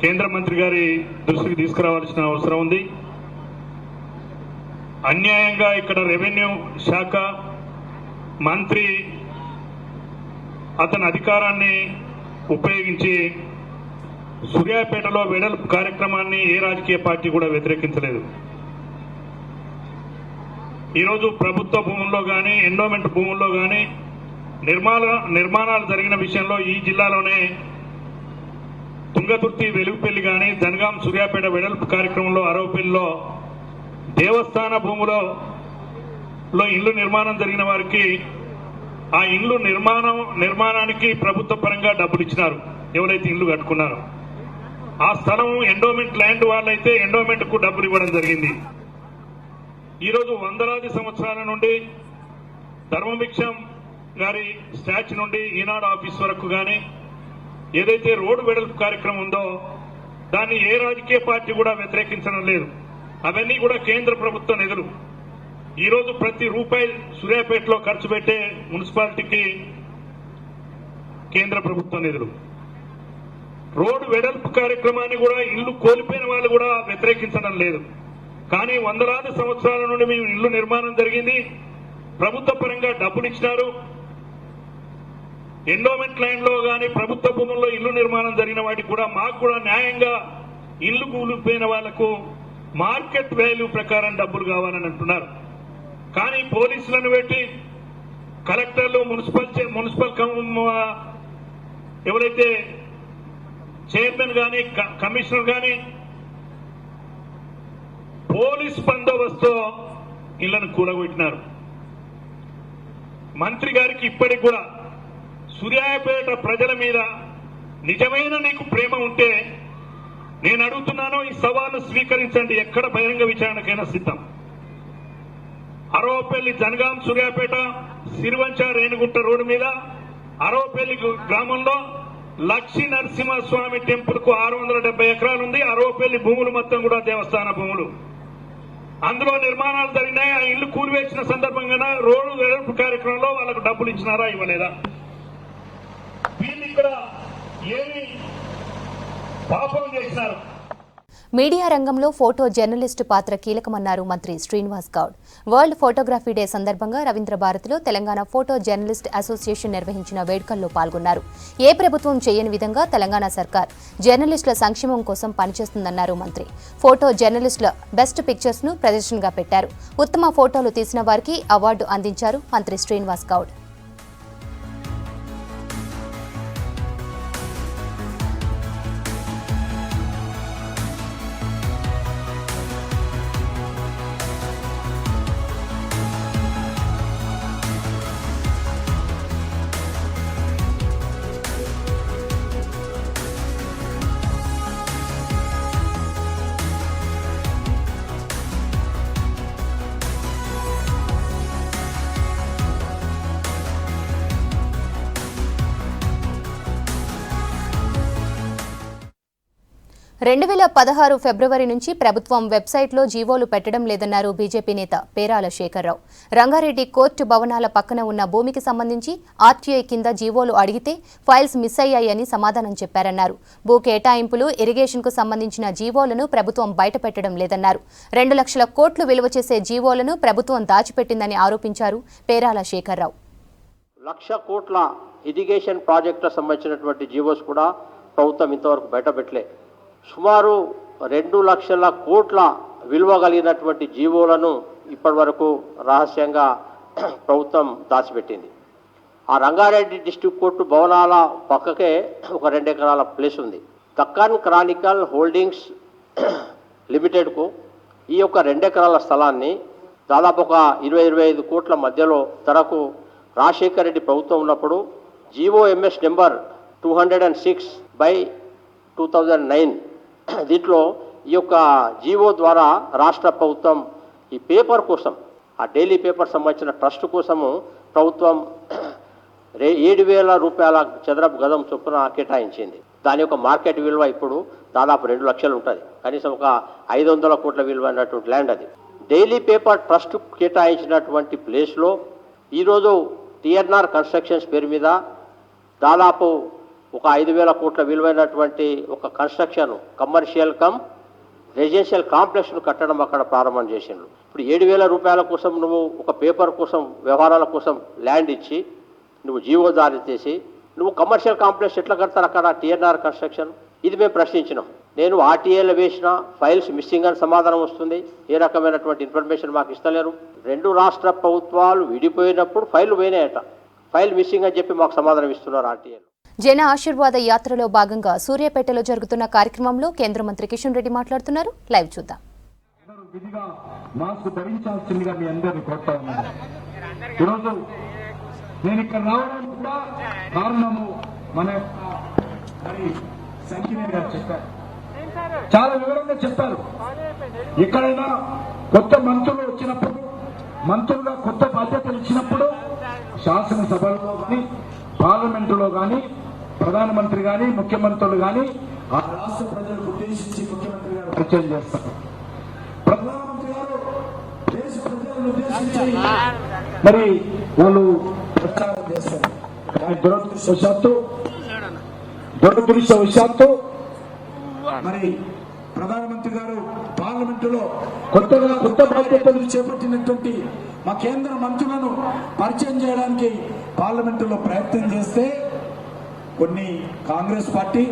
[SPEAKER 10] కేంద్ర మంత్రి గారి దృష్టికి తీసుకురావాల్సిన అవసరం ఉంది. అన్యాయంగా ఇక్కడ రెవెన్యూ శాఖ మంత్రి అతని అధికారాన్ని ఉపయోగించి సూర్యాపేటలో వెడల్పు కార్యక్రమాన్ని ఏ రాజకీయ పార్టీ కూడా వ్యతిరేకించలేదు. ఈరోజు ప్రభుత్వ భూముల్లో కానీ, ఎండోమెంట్ భూముల్లో కానీ నిర్మాణాలు జరిగిన విషయంలో ఈ జిల్లాలోనే తుంగతుర్తి, వెలుగుపల్లి కానీ, జనగాం, సూర్యాపేట వెడల్పు కార్యక్రమంలో అరవపల్లిలో దేవస్థాన భూములో ఇళ్లు నిర్మాణం జరిగిన వారికి ఆ ఇళ్లు నిర్మాణానికి ప్రభుత్వ పరంగా డబ్బులు ఇచ్చినారు. ఎవరైతే ఇళ్లు కట్టుకున్నారో ఆ స్థలం ఎండోమెంట్ ల్యాండ్ వాళ్ళైతే ఎండోమెంట్ కు డబ్బులు ఇవ్వడం జరిగింది. ఈరోజు వందలాది సంవత్సరాల నుండి ధర్మభిక్షం గారి స్టాచ్యూ నుండి ఈనాడు ఆఫీస్ వరకు కానీ ఏదైతే రోడ్డు వెడల్పు కార్యక్రమం ఉందో దాన్ని ఏ రాజకీయ పార్టీ కూడా వ్యతిరేకించడం లేదు. అవన్నీ కూడా కేంద్ర ప్రభుత్వ నిధులు. ఈరోజు ప్రతి రూపాయి సూర్యాపేటలో ఖర్చు పెట్టే మున్సిపాలిటీకి కేంద్ర ప్రభుత్వ నిధులు. రోడ్డు వెడల్పు కార్యక్రమాన్ని కూడా ఇల్లు కోల్పోయిన వాళ్ళు కూడా వ్యతిరేకించడం లేదు. కానీ వందలాది సంవత్సరాల నుండి మేము ఇల్లు నిర్మాణం జరిగింది, ప్రభుత్వ పరంగా డబ్బులు ఇచ్చినారు. ఎండోమెంట్ ల్యాండ్ లో కానీ ప్రభుత్వ భూముల్లో ఇల్లు నిర్మాణం జరిగిన వాటికి కూడా మాకు కూడా న్యాయంగా ఇల్లు కూలిపోయిన వాళ్లకు మార్కెట్ వాల్యూ ప్రకారం డబ్బులు కావాలని అంటున్నారు. కానీ పోలీసులను పెట్టి కలెక్టర్లు, మున్సిపల్ ఎవరైతే చైర్మన్ కానీ, కమిషనర్ కానీ పోలీస్ బందోబస్తు ఇళ్లను కూలగొట్టినారు. మంత్రి గారికి ఇప్పటికి కూడా సూర్యాపేట ప్రజల మీద నిజమైన నీకు ప్రేమ ఉంటే నేను అడుగుతున్నాను, ఈ సవాలు స్వీకరించండి. ఎక్కడ బహిరంగ విచారణకైనా సిద్ధం. అరవపల్లి, జనగాం, సూర్యాపేట, సిరివంచ, రేణిగుంట రోడ్డు మీద అరవపల్లి గ్రామంలో లక్ష్మీ నరసింహస్వామి టెంపుల్ కు 670 ఎకరాలు ఉంది. అరవపల్లి భూములు మొత్తం కూడా దేవస్థాన భూములు. అందులో నిర్మాణాలు జరిగినాయి. ఆ ఇల్లు కూలివేసిన సందర్భంగా రోడ్డు వెడల్పు కార్యక్రమంలో వాళ్ళకు డబ్బులు ఇచ్చినారా, ఇవ్వలేదా? వీళ్ళు ఇక్కడ ఏమి పాపం చేసినారు?
[SPEAKER 1] మీడియా రంగంలో ఫోటో జర్నలిస్టు పాత్ర కీలకమన్నారు మంత్రి Srinivas Goud. World photography day సందర్భంగా రవీంద్ర భారతిలో తెలంగాణ ఫోటో జర్నలిస్ట్ అసోసియేషన్ నిర్వహించిన వేడుకల్లో పాల్గొన్నారు. ఏ ప్రభుత్వం చేయని విధంగా తెలంగాణ సర్కార్ జర్నలిస్టుల సంక్షేమం కోసం పనిచేస్తుందన్నారు మంత్రి. ఫోటో జర్నలిస్టుల బెస్ట్ పిక్చర్స్ ను ప్రదర్శనగా పెట్టారు. ఉత్తమ ఫోటోలు తీసిన వారికి అవార్డు అందించారు మంత్రి శ్రీనివాస్ గౌడ్. 2016 ఫిబ్రవరి నుంచి ప్రభుత్వం వెబ్సైట్లో జీవోలు పెట్టడం లేదన్నారు బీజేపీ నేత పేరాల శేఖర్రావు. రంగారెడ్డి కోర్టు భవనాల పక్కన ఉన్న భూమికి సంబంధించి ఆర్టీఐ కింద జీవోలు అడిగితే ఫైల్స్ మిస్ అయ్యాయని సమాధానం చెప్పారన్నారు. భూ కేటాయింపులు, ఇరిగేషన్కు సంబంధించిన జీవోలను ప్రభుత్వం బయటపెట్టడం లేదన్నారు. 2 లక్షల కోట్లు విలువ చేసే జీవోలను ప్రభుత్వం దాచిపెట్టిందని ఆరోపించారు పేరాల శేఖర్రావు.
[SPEAKER 11] 1 లక్ష కోట్ల ఇరిగేషన్ ప్రాజెక్టులకు సంబంధించినటువంటి జీవోస్ కూడా ప్రభుత్వం ఇంతవరకు బయటపెట్టలే. సుమారు 2 లక్షల కోట్ల విలువ కలిగినటువంటి జీవోలను ఇప్పటి వరకు రహస్యంగా ప్రభుత్వం దాచిపెట్టింది. ఆ రంగారెడ్డి డిస్ట్రిక్ట్ కోర్టు భవనాల పక్కకే ఒక 2 ఎకరాల ప్లేస్ ఉంది. దక్కన్ క్రానికల్ హోల్డింగ్స్ లిమిటెడ్కు ఈ యొక్క 2 ఎకరాల స్థలాన్ని దాదాపు ఒక 20-25 కోట్ల మధ్యలో ధరకు రాజశేఖర్ రెడ్డి ప్రభుత్వం ఉన్నప్పుడు జీవోఎంఎస్ నెంబర్ 206/2009 దీంట్లో ఈ యొక్క జీవో ద్వారా రాష్ట్ర ప్రభుత్వం ఈ పేపర్ కోసం, ఆ డైలీ పేపర్ సంబంధించిన ట్రస్ట్ కోసము ప్రభుత్వం 7,000 రూపాయల చదరపు గజం చొప్పున కేటాయించింది. దాని యొక్క మార్కెట్ విలువ ఇప్పుడు దాదాపు 2 లక్షలు ఉంటుంది. కనీసం ఒక 500 కోట్ల విలువ అయినటువంటి ల్యాండ్ అది. డైలీ పేపర్ ట్రస్ట్ కేటాయించినటువంటి ప్లేస్లో ఈరోజు టిఎన్ఆర్ కన్స్ట్రక్షన్స్ పేరు మీద దాదాపు ఒక 5,000 కోట్ల విలువైనటువంటి ఒక కన్స్ట్రక్షన్ కమర్షియల్ కమ్ రెసిడెన్షియల్ కాంప్లెక్స్ను కట్టడం అక్కడ ప్రారంభం చేసిండ్రు. ఇప్పుడు 7,000 రూపాయల కోసం నువ్వు ఒక పేపర్ కోసం, వ్యవహారాల కోసం ల్యాండ్ ఇచ్చి నువ్వు జీవో జారీ చేసి నువ్వు కమర్షియల్ కాంప్లెక్స్ ఎట్లా కడతారు అక్కడ టిఎన్ఆర్ కన్స్ట్రక్షన్? ఇది మేము ప్రశ్నించినాం. నేను ఆర్టీఏలో వేసిన ఫైల్స్ మిస్సింగ్ అని సమాధానం వస్తుంది. ఏ రకమైనటువంటి ఇన్ఫర్మేషన్ మాకు ఇస్తలేరు. 2 రాష్ట్ర ప్రభుత్వాలు విడిపోయినప్పుడు ఫైల్ పోయినాయట, ఫైల్ మిస్సింగ్ అని చెప్పి మాకు సమాధానం ఇస్తున్నారు ఆర్టీఏలో.
[SPEAKER 1] జన ఆశీర్వాద యాత్రలో భాగంగా సూర్యాపేటలో జరుగుతున్న కార్యక్రమంలో కేంద్ర మంత్రి కిషన్ రెడ్డి మాట్లాడుతున్నారు. లైవ్ చూద్దాం.
[SPEAKER 9] విధిగా మాస్క్ ధరించాల్సిందిగా మీ అందరినీ కోరుతా ఉన్నాను. ఈరోజు నేను ఇక్కడ రావడానికి కూడా కారణము మన సంకినేని గారు చెప్పారు, చాలా వివరంగా చెప్పారు. ఎక్కడైనా కొత్త మంత్రులు వచ్చినప్పుడు, మంత్రులుగా కొత్త బాధ్యతలు ఇచ్చినప్పుడు శాసనసభలో కానీ పార్లమెంటులో కానీ ప్రధానమంత్రి కానీ ముఖ్యమంత్రులు కానీ ఆ రాష్ట్ర ప్రజలకు ఉద్దేశించి ముఖ్యమంత్రి గారు పరిచయం చేస్తారు. ప్రధానమంత్రి గారు దేశ ప్రజలను ఉద్దేశించి మరి వాళ్ళు ప్రచారం చేస్తారు. కానీ దురదృష్టవశాత్తు మరి ప్రధానమంత్రి గారు పార్లమెంటులో కొత్త బాధ్యతలు చేపట్టినటువంటి మా కేంద్ర మంత్రులను పరిచయం చేయడానికి పార్లమెంటులో ప్రయత్నం చేస్తే కొన్ని కాంగ్రెస్ పార్టీ,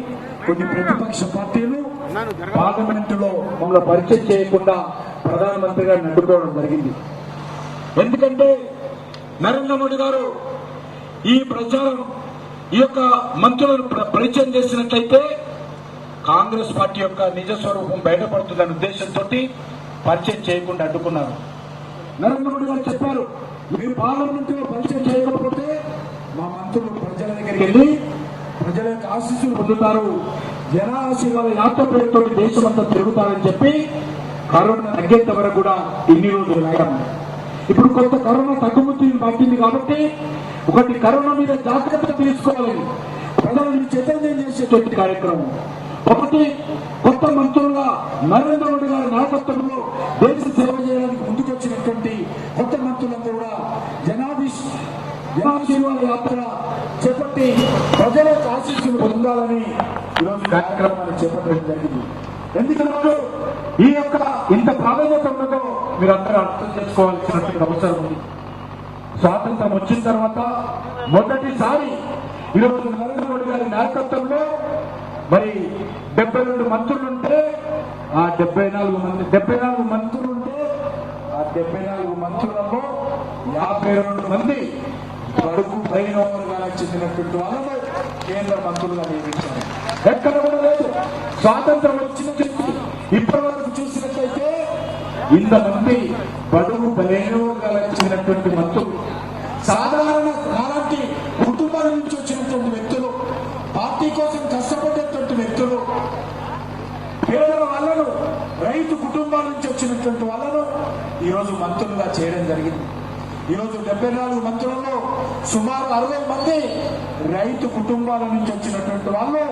[SPEAKER 9] కొన్ని ప్రతిపక్ష పార్టీలు పార్లమెంటులో మమ్మల్ని పరిచయం చేయకుండా ప్రధానమంత్రి గారిని అడ్డుకోవడం జరిగింది. ఎందుకంటే నరేంద్ర మోడీ గారు ఈ ప్రచారం, ఈ యొక్క మంత్రులను పరిచయం చేసినట్లయితే కాంగ్రెస్ పార్టీ యొక్క నిజ స్వరూపం బయటపడుతుందనే ఉద్దేశంతో పరిచయం చేయకుండా అడ్డుకున్నారు. నరేంద్ర మోడీ గారు చెప్పారు, మీరు పార్లమెంటులో పరిచయం చేయకపోతే మా మంత్రులు ప్రజల దగ్గరికి వెళ్ళి ప్రజల యొక్క ఆశీస్సులు పొందుతారు, జన ఆశీర్వాద యాత్ర పేరుతో దేశమంతా తిరుగుతారని చెప్పి కరోనా తగ్గేంత వరకు కూడా ఇన్ని రోజులు రాయడం. ఇప్పుడు కొత్త కరోనా తగ్గుముత్తి పట్టింది కాబట్టి ఒకటి కరోనా మీద జాగ్రత్త తీసుకోవాలని ప్రజలను చైతన్యం చేసేటువంటి కార్యక్రమం. ఒకటి కొత్త మంత్రులుగా నరేంద్ర మోడీ గారి నాయకత్వంలో దేశ సేవ చేయడానికి ముందుకొచ్చినటువంటి కొత్త మంత్రులందరూ కూడా జనాశీర్వాద యాత్ర చేపట్టి ప్రజల ఆశీస్సులు పొందాలని ఈరోజు కార్యక్రమాన్ని చేపట్టడం జరిగింది. ఎందుకంటే ఈ యొక్క ఇంత ప్రాధాన్యత ఉన్నదో మీరు అందరూ అర్థం చేసుకోవాల్సినటువంటి అవసరం ఉంది. స్వాతంత్రం వచ్చిన తర్వాత మొదటిసారి ఈరోజు నరేంద్ర మోడీ గారి నాయకత్వంలో మరి 72 మంత్రులుంటే ఆ 74 మంత్రులుంటే ఆ 74 మంత్రులలో 52 మంది బడుగు పైన వర్గాలకు చెందినటువంటి వాళ్ళను కేంద్ర మంత్రులుగా నియమించారు. ఎక్కడ కూడా లేదు. స్వాతంత్రం వచ్చిన చెప్పి ఇప్పటి వరకు చూసినట్లయితే ఇంతమంది బడుగు పైన వర్గాలకు చెందినటువంటి మంత్రులు, సాధారణ అలాంటి కుటుంబాల నుంచి వచ్చినటువంటి వ్యక్తులు, పార్టీ కోసం కష్టపడేటువంటి వ్యక్తులు, పేదల వాళ్ళను, రైతు కుటుంబాల నుంచి వచ్చినటువంటి వాళ్ళను ఈరోజు మంత్రులుగా చేయడం జరిగింది. ఈరోజు 74 మంత్రులలో సుమారు 60 మంది రైతు కుటుంబాల నుంచి వచ్చినటువంటి వాళ్ళు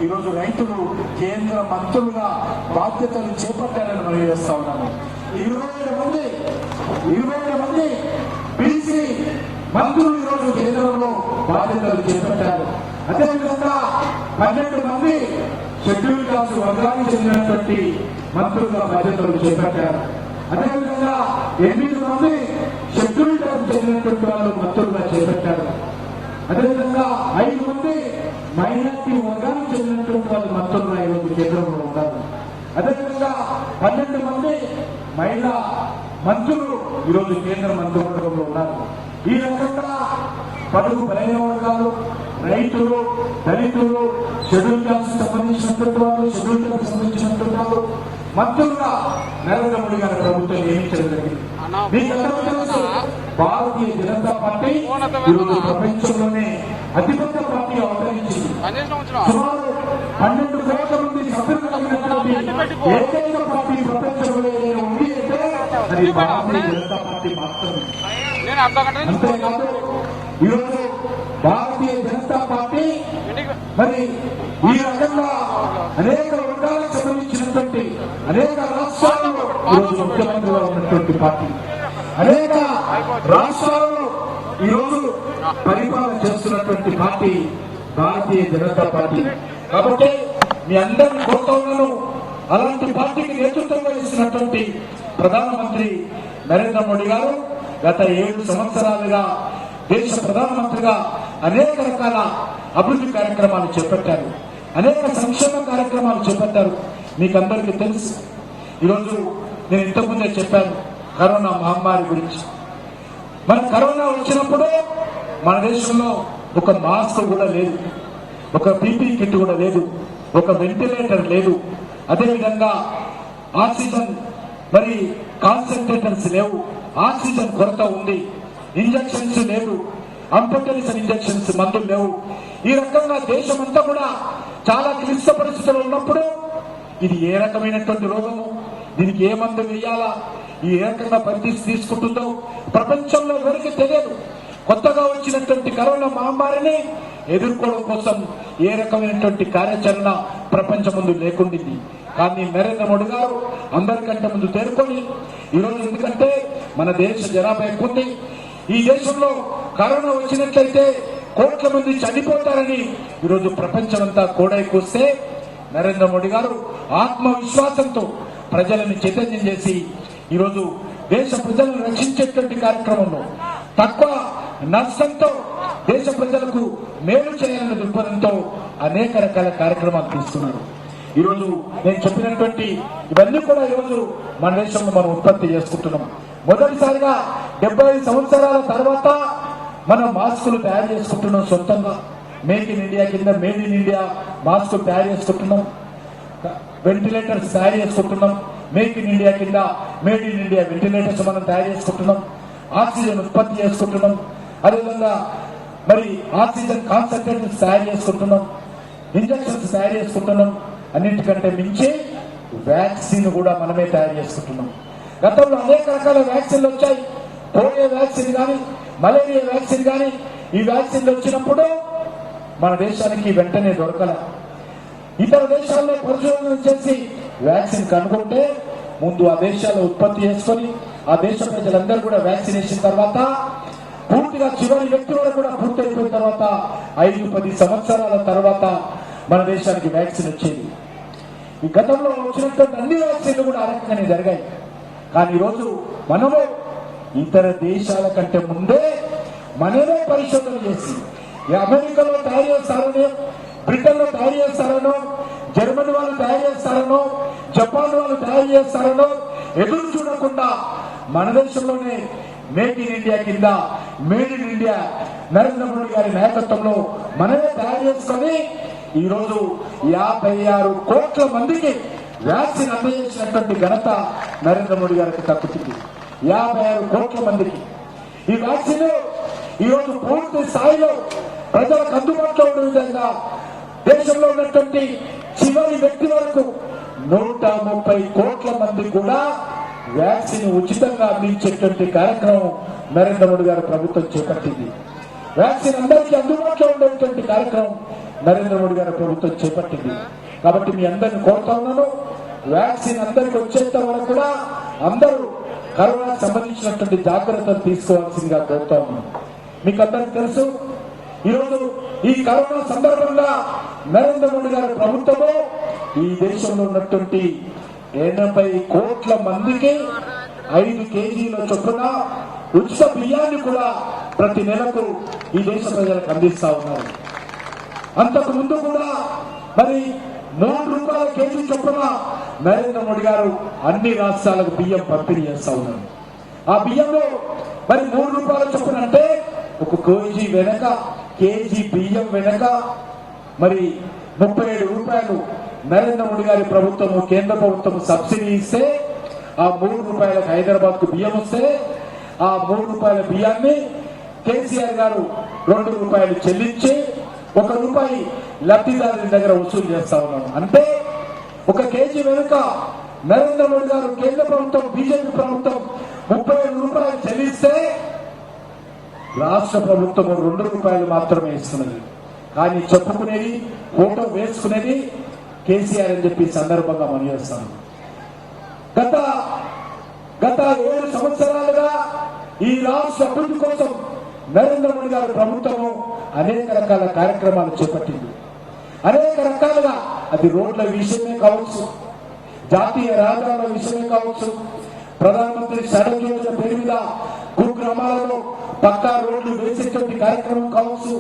[SPEAKER 9] ఈరోజు రైతులు కేంద్ర మంత్రులుగా బాధ్యతలు చేపట్టారని మనం చేస్తా ఉన్నాము. 27 మంది బీసీ మంత్రులు ఈరోజు కేంద్రంలో బాధ్యతలు చేపట్టారు. అదేవిధంగా 12 మంది షెడ్యూల్ క్లాస్ వర్గానికి చెందినటువంటి మంత్రులుగా బాధ్యతలు చేపట్టారు. అదేవిధంగా 8 మంది షెడ్యూల్ క్లాస్ చెందినటువంటి వాళ్ళు మంత్రులుగా చేపట్టారు. అదేవిధంగా 5 మంది మైనార్టీ వర్గానికి చెందినటువంటి వాళ్ళు మంత్రులుగా ఈరోజు కేంద్రంలో ఉన్నారు. అదేవిధంగా 12 మంది మహిళా మంత్రులు ఈరోజు కేంద్ర మంత్రివర్గంలో ఉన్నారు. ఈ రకంగా పలువురు బలైన వర్గాలు, రైతులు, దళితులు, షెడ్యూల్ క్లాస్ సంబంధించినటువంటి వాళ్ళు, షెడ్యూల్ క్లాస్ సంబంధించినటువంటి వాళ్ళు మంత్రులుగా నరేంద్ర మోడీ గారి ప్రభుత్వం నియమించడం జరిగింది. మీకందరికీ తెలుసు, భారతీయ జనతా పార్టీ ఈరోజు ప్రపంచంలోనే అతిపెద్ద పార్టీ అవతరించింది. సుమారు 12 కోట్ల మంది సభ్యులు కలిగినటువంటి ఏకైక పార్టీ ప్రపంచంలో ఏదైనా ఉంది అంటే అది భారతీయ జనతా పార్టీ మాత్రమే. అంతేకాదు ఈరోజు భారతీయ జనతా పార్టీ మరి ఈ రకంగా అనేక వర్గాలకు సంబంధించినటువంటి అనేక రాష్ట్రాల్లో ఈరోజు ముఖ్యమంత్రిగా ఉన్నటువంటి పార్టీ, అనేక రాష్ట్రాల్లో ఈరోజు పరిపాలన చేస్తున్నటువంటి పార్టీ భారతీయ జనతా పార్టీ. కాబట్టి మీ అందరినీ కోరుతా ఉన్నాను, అలాంటి పార్టీకి నేతృత్వం వహిస్తున్నటువంటి ప్రధానమంత్రి నరేంద్ర మోడీ గారు గత 7 సంవత్సరాలుగా దేశ ప్రధానమంత్రిగా అనేక రకాల అభివృద్ధి కార్యక్రమాలు చేపట్టారు, అనేక సంక్షేమ కార్యక్రమాలు చేపట్టారు. మీకు అందరికీ తెలుసు. ఈరోజు నేను ఇంతకుముందే చెప్పాను కరోనా మహమ్మారి గురించి. మన కరోనా వచ్చినప్పుడు మన దేశంలో ఒక మాస్క్ కూడా లేదు, ఒక పీపీ కిట్ కూడా లేదు, ఒక వెంటిలేటర్ లేదు. అదేవిధంగా ఆక్సిజన్ మరి కాన్సన్ట్రేటర్స్ లేవు, ఆక్సిజన్ కొరత ఉంది, ఇంజక్షన్స్ లేవు, అంపటెలిసన్ ఇంజక్షన్స్ మందులు లేవు. ఈ రకంగా దేశమంతా కూడా చాలా క్లిష్ట పరిస్థితులు ఉన్నప్పుడు ఇది ఏ రకమైనటువంటి రోగము, దీనికి ఏ మందు వేయాలా, ఈ ఏ రకంగా పరిస్థితి తీసుకుంటుందో ప్రపంచంలో ఎవరికి తెలియదు. కొత్తగా వచ్చినటువంటి కరోనా మహమ్మారిని ఎదుర్కోవడం కోసం ఏ రకమైనటువంటి కార్యాచరణ ప్రపంచం ముందు లేకుండింది. కానీ నరేంద్ర మోడీ గారు అందరికంటే ముందు తేరుకొని ఈరోజు, ఎందుకంటే మన దేశ జనాభా ఎక్కువ ఉంది, ఈ దేశంలో కరోనా వచ్చినట్లయితే కోట్ల మంది చనిపోతారని ఈరోజు ప్రపంచమంతా కోడై కూస్తే నరేంద్ర మోడీ గారు ఆత్మవిశ్వాసంతో ప్రజలను చైతన్యం చేసి ఈరోజు దేశ ప్రజలను రక్షించేటువంటి కార్యక్రమంలో తక్కువ నష్టంతో దేశ ప్రజలకు మేలు చేయాలనే దృక్పథంతో అనేక రకాల కార్యక్రమాలు తీసుకున్నారు. ఈరోజు నేను చెప్పినటువంటి ఇవన్నీ కూడా ఈరోజు మన దేశంలో మనం ఉత్పత్తి చేసుకుంటున్నాం. మొదటిసారిగా 75 సంవత్సరాల తర్వాత మనం మాస్కులు తయారు చేసుకుంటున్నాం సొంతంగా. మేక్ ఇన్ ఇండియా కింద మేడ్ ఇన్ ఇండియా మాస్కులు తయారు చేసుకుంటున్నాం, వెంటిలేటర్స్ తయారు చేసుకుంటున్నాం. మేక్ ఇన్ ఇండియా కింద మేడ్ ఇన్ ఇండియా వెంటిలేటర్స్ మనం తయారు చేసుకుంటున్నాం, ఆక్సిజన్ ఉత్పత్తి చేసుకుంటున్నాం. అదేవిధంగా మరి ఆక్సిజన్ కాన్సన్ట్రేటర్స్ తయారు చేసుకుంటున్నాం, ఇంజక్షన్స్ తయారు చేసుకుంటున్నాం. అన్నింటికంటే మించి వ్యాక్సిన్ కూడా మనమే తయారు చేసుకుంటున్నాం. గతంలో అనేక రకాల వ్యాక్సిన్లు వచ్చాయి, పోలియో వ్యాక్సిన్ కానీ, మలేరియా వ్యాక్సిన్ కానీ. ఈ వ్యాక్సిన్లు వచ్చినప్పుడు మన దేశానికి వెంటనే దొరకల. ఇతర దేశాల్లో పరిశోధన చేసి వ్యాక్సిన్ కనుగొంటే ముందు ఆ దేశాల్లో ఉత్పత్తి చేసుకొని ఆ దేశ ప్రజలందరూ కూడా వ్యాక్సినేషన్ తర్వాత పూర్తిగా చివరి వ్యక్తి వరకు కూడా పూర్తి అయిపోయిన తర్వాత 5-10 సంవత్సరాల తర్వాత మన దేశానికి వ్యాక్సిన్ వచ్చేది. ఈ గతంలో వచ్చినటువంటి అన్ని వ్యాక్సిన్లు కూడా ఆ రకంగానే జరిగాయి. కానీ ఈరోజు మనము ఇతర దేశాల కంటే ముందే మనమే పరిశోధన చేసి అమెరికాలో తయారు చేస్తారనో, బ్రిటన్ లో తయారు చేస్తారనో, జర్మనీ వాళ్ళు తయారు చేస్తారనో, జపాన్ వాళ్ళు తయారు చేస్తారనో ఎదురు చూడకుండా మన దేశంలోనే మేక్ ఇన్ ఇండియా కింద made in India Narendra Modi గారి నాయకత్వంలో మనమే తయారు చేసుకొని ఈరోజు 56 కోట్ల మందికి వ్యాక్సిన్ అందజేసినటువంటి ఘనత నరేంద్ర మోడీ గారికి దక్కుతుంది. 56 కోట్ల మందికి ఈ వ్యాక్సిన్ ఈరోజు పూర్తి స్థాయిలో ప్రజలకు అందుబాటులో ఉండే విధంగా దేశంలో ఉన్నటువంటి చివరి వ్యక్తి వరకు 130 కోట్ల మంది కూడా వ్యాక్సిన్ ఉచితంగా అందించేటువంటి కార్యక్రమం నరేంద్ర మోడీ గారి ప్రభుత్వం చేపట్టింది. వ్యాక్సిన్ అందరికీ అందుబాటులో ఉండేటువంటి కార్యక్రమం నరేంద్ర మోడీ గారి ప్రభుత్వం చేపట్టింది. కాబట్టి మీ అందరిని కోరుతా ఉన్నాను, వ్యాక్సిన్ అందరికి వచ్చేంత వరకు కూడా అందరూ కరోనాకు సంబంధించినటువంటి జాగ్రత్తలు తీసుకోవాల్సిందిగా కోరుతా ఉన్నాను. మీకు అందరికీ తెలుసు, ఈరోజు ఈ కరోనా సందర్భంగా నరేంద్ర మోడీ గారి ప్రభుత్వము ఈ దేశంలో ఉన్నటువంటి 80 కోట్ల మందికి 5 కేజీల చొప్పున ఉచిత బియ్యాన్ని కూడా ప్రతి నెలకు ఈ దేశ ప్రజలకు అందిస్తా ఉన్నారు. అంతకు ముందు కూడా మరి 3 రూపాయల కేజీ చొప్పున నరేంద్ర మోడీ గారు అన్ని రాష్ట్రాలకు బియ్యం పంపిణీ చేస్తా ఉన్నారు. ఆ బియ్యంలో మరి 3 రూపాయల చొప్పున అంటే ఒక కేజీ బియ్యం వెనక మరి 37 రూపాయలు నరేంద్ర మోడీ గారి ప్రభుత్వము కేంద్ర ప్రభుత్వం సబ్సిడీ ఇస్తే ఆ 3 రూపాయలకు హైదరాబాద్ కు బియ్యం వస్తే ఆ 3 రూపాయల బియ్యాన్ని కేసీఆర్ గారు 2 రూపాయలు చెల్లించి 1 రూపాయి లబ్ధిదారుల దగ్గర వసూలు చేస్తా ఉన్నాం. అంటే 1 కేజీ వెనుక నరేంద్ర మోడీ గారు కేంద్ర ప్రభుత్వం బీజేపీ ప్రభుత్వం 37 రూపాయలు చెల్లిస్తే రాష్ట్ర ప్రభుత్వం 2 రూపాయలు మాత్రమే ఇస్తున్నది. కానీ చెప్పుకునేది ఫోటో వేసుకునేది కేసీఆర్ అని చెప్పి సందర్భంగా మనం చేస్తాను. గత 7 సంవత్సరాలుగా ఈ రాష్ట్ర అభివృద్ధి కోసం నరేంద్ర మోడీ గారి ప్రభుత్వము అనేక రకాల కార్యక్రమాలు చేపట్టింది. అనేక రకాలుగా అది రోడ్ల విషయమే కావచ్చు, జాతీయ రహదారుల విషయమే కావచ్చు, ప్రధానమంత్రి సడక్ యోజన పేరు మీద కుగ్రామాలలో పక్కా రోడ్లు వేసేటువంటి కార్యక్రమం కావచ్చు,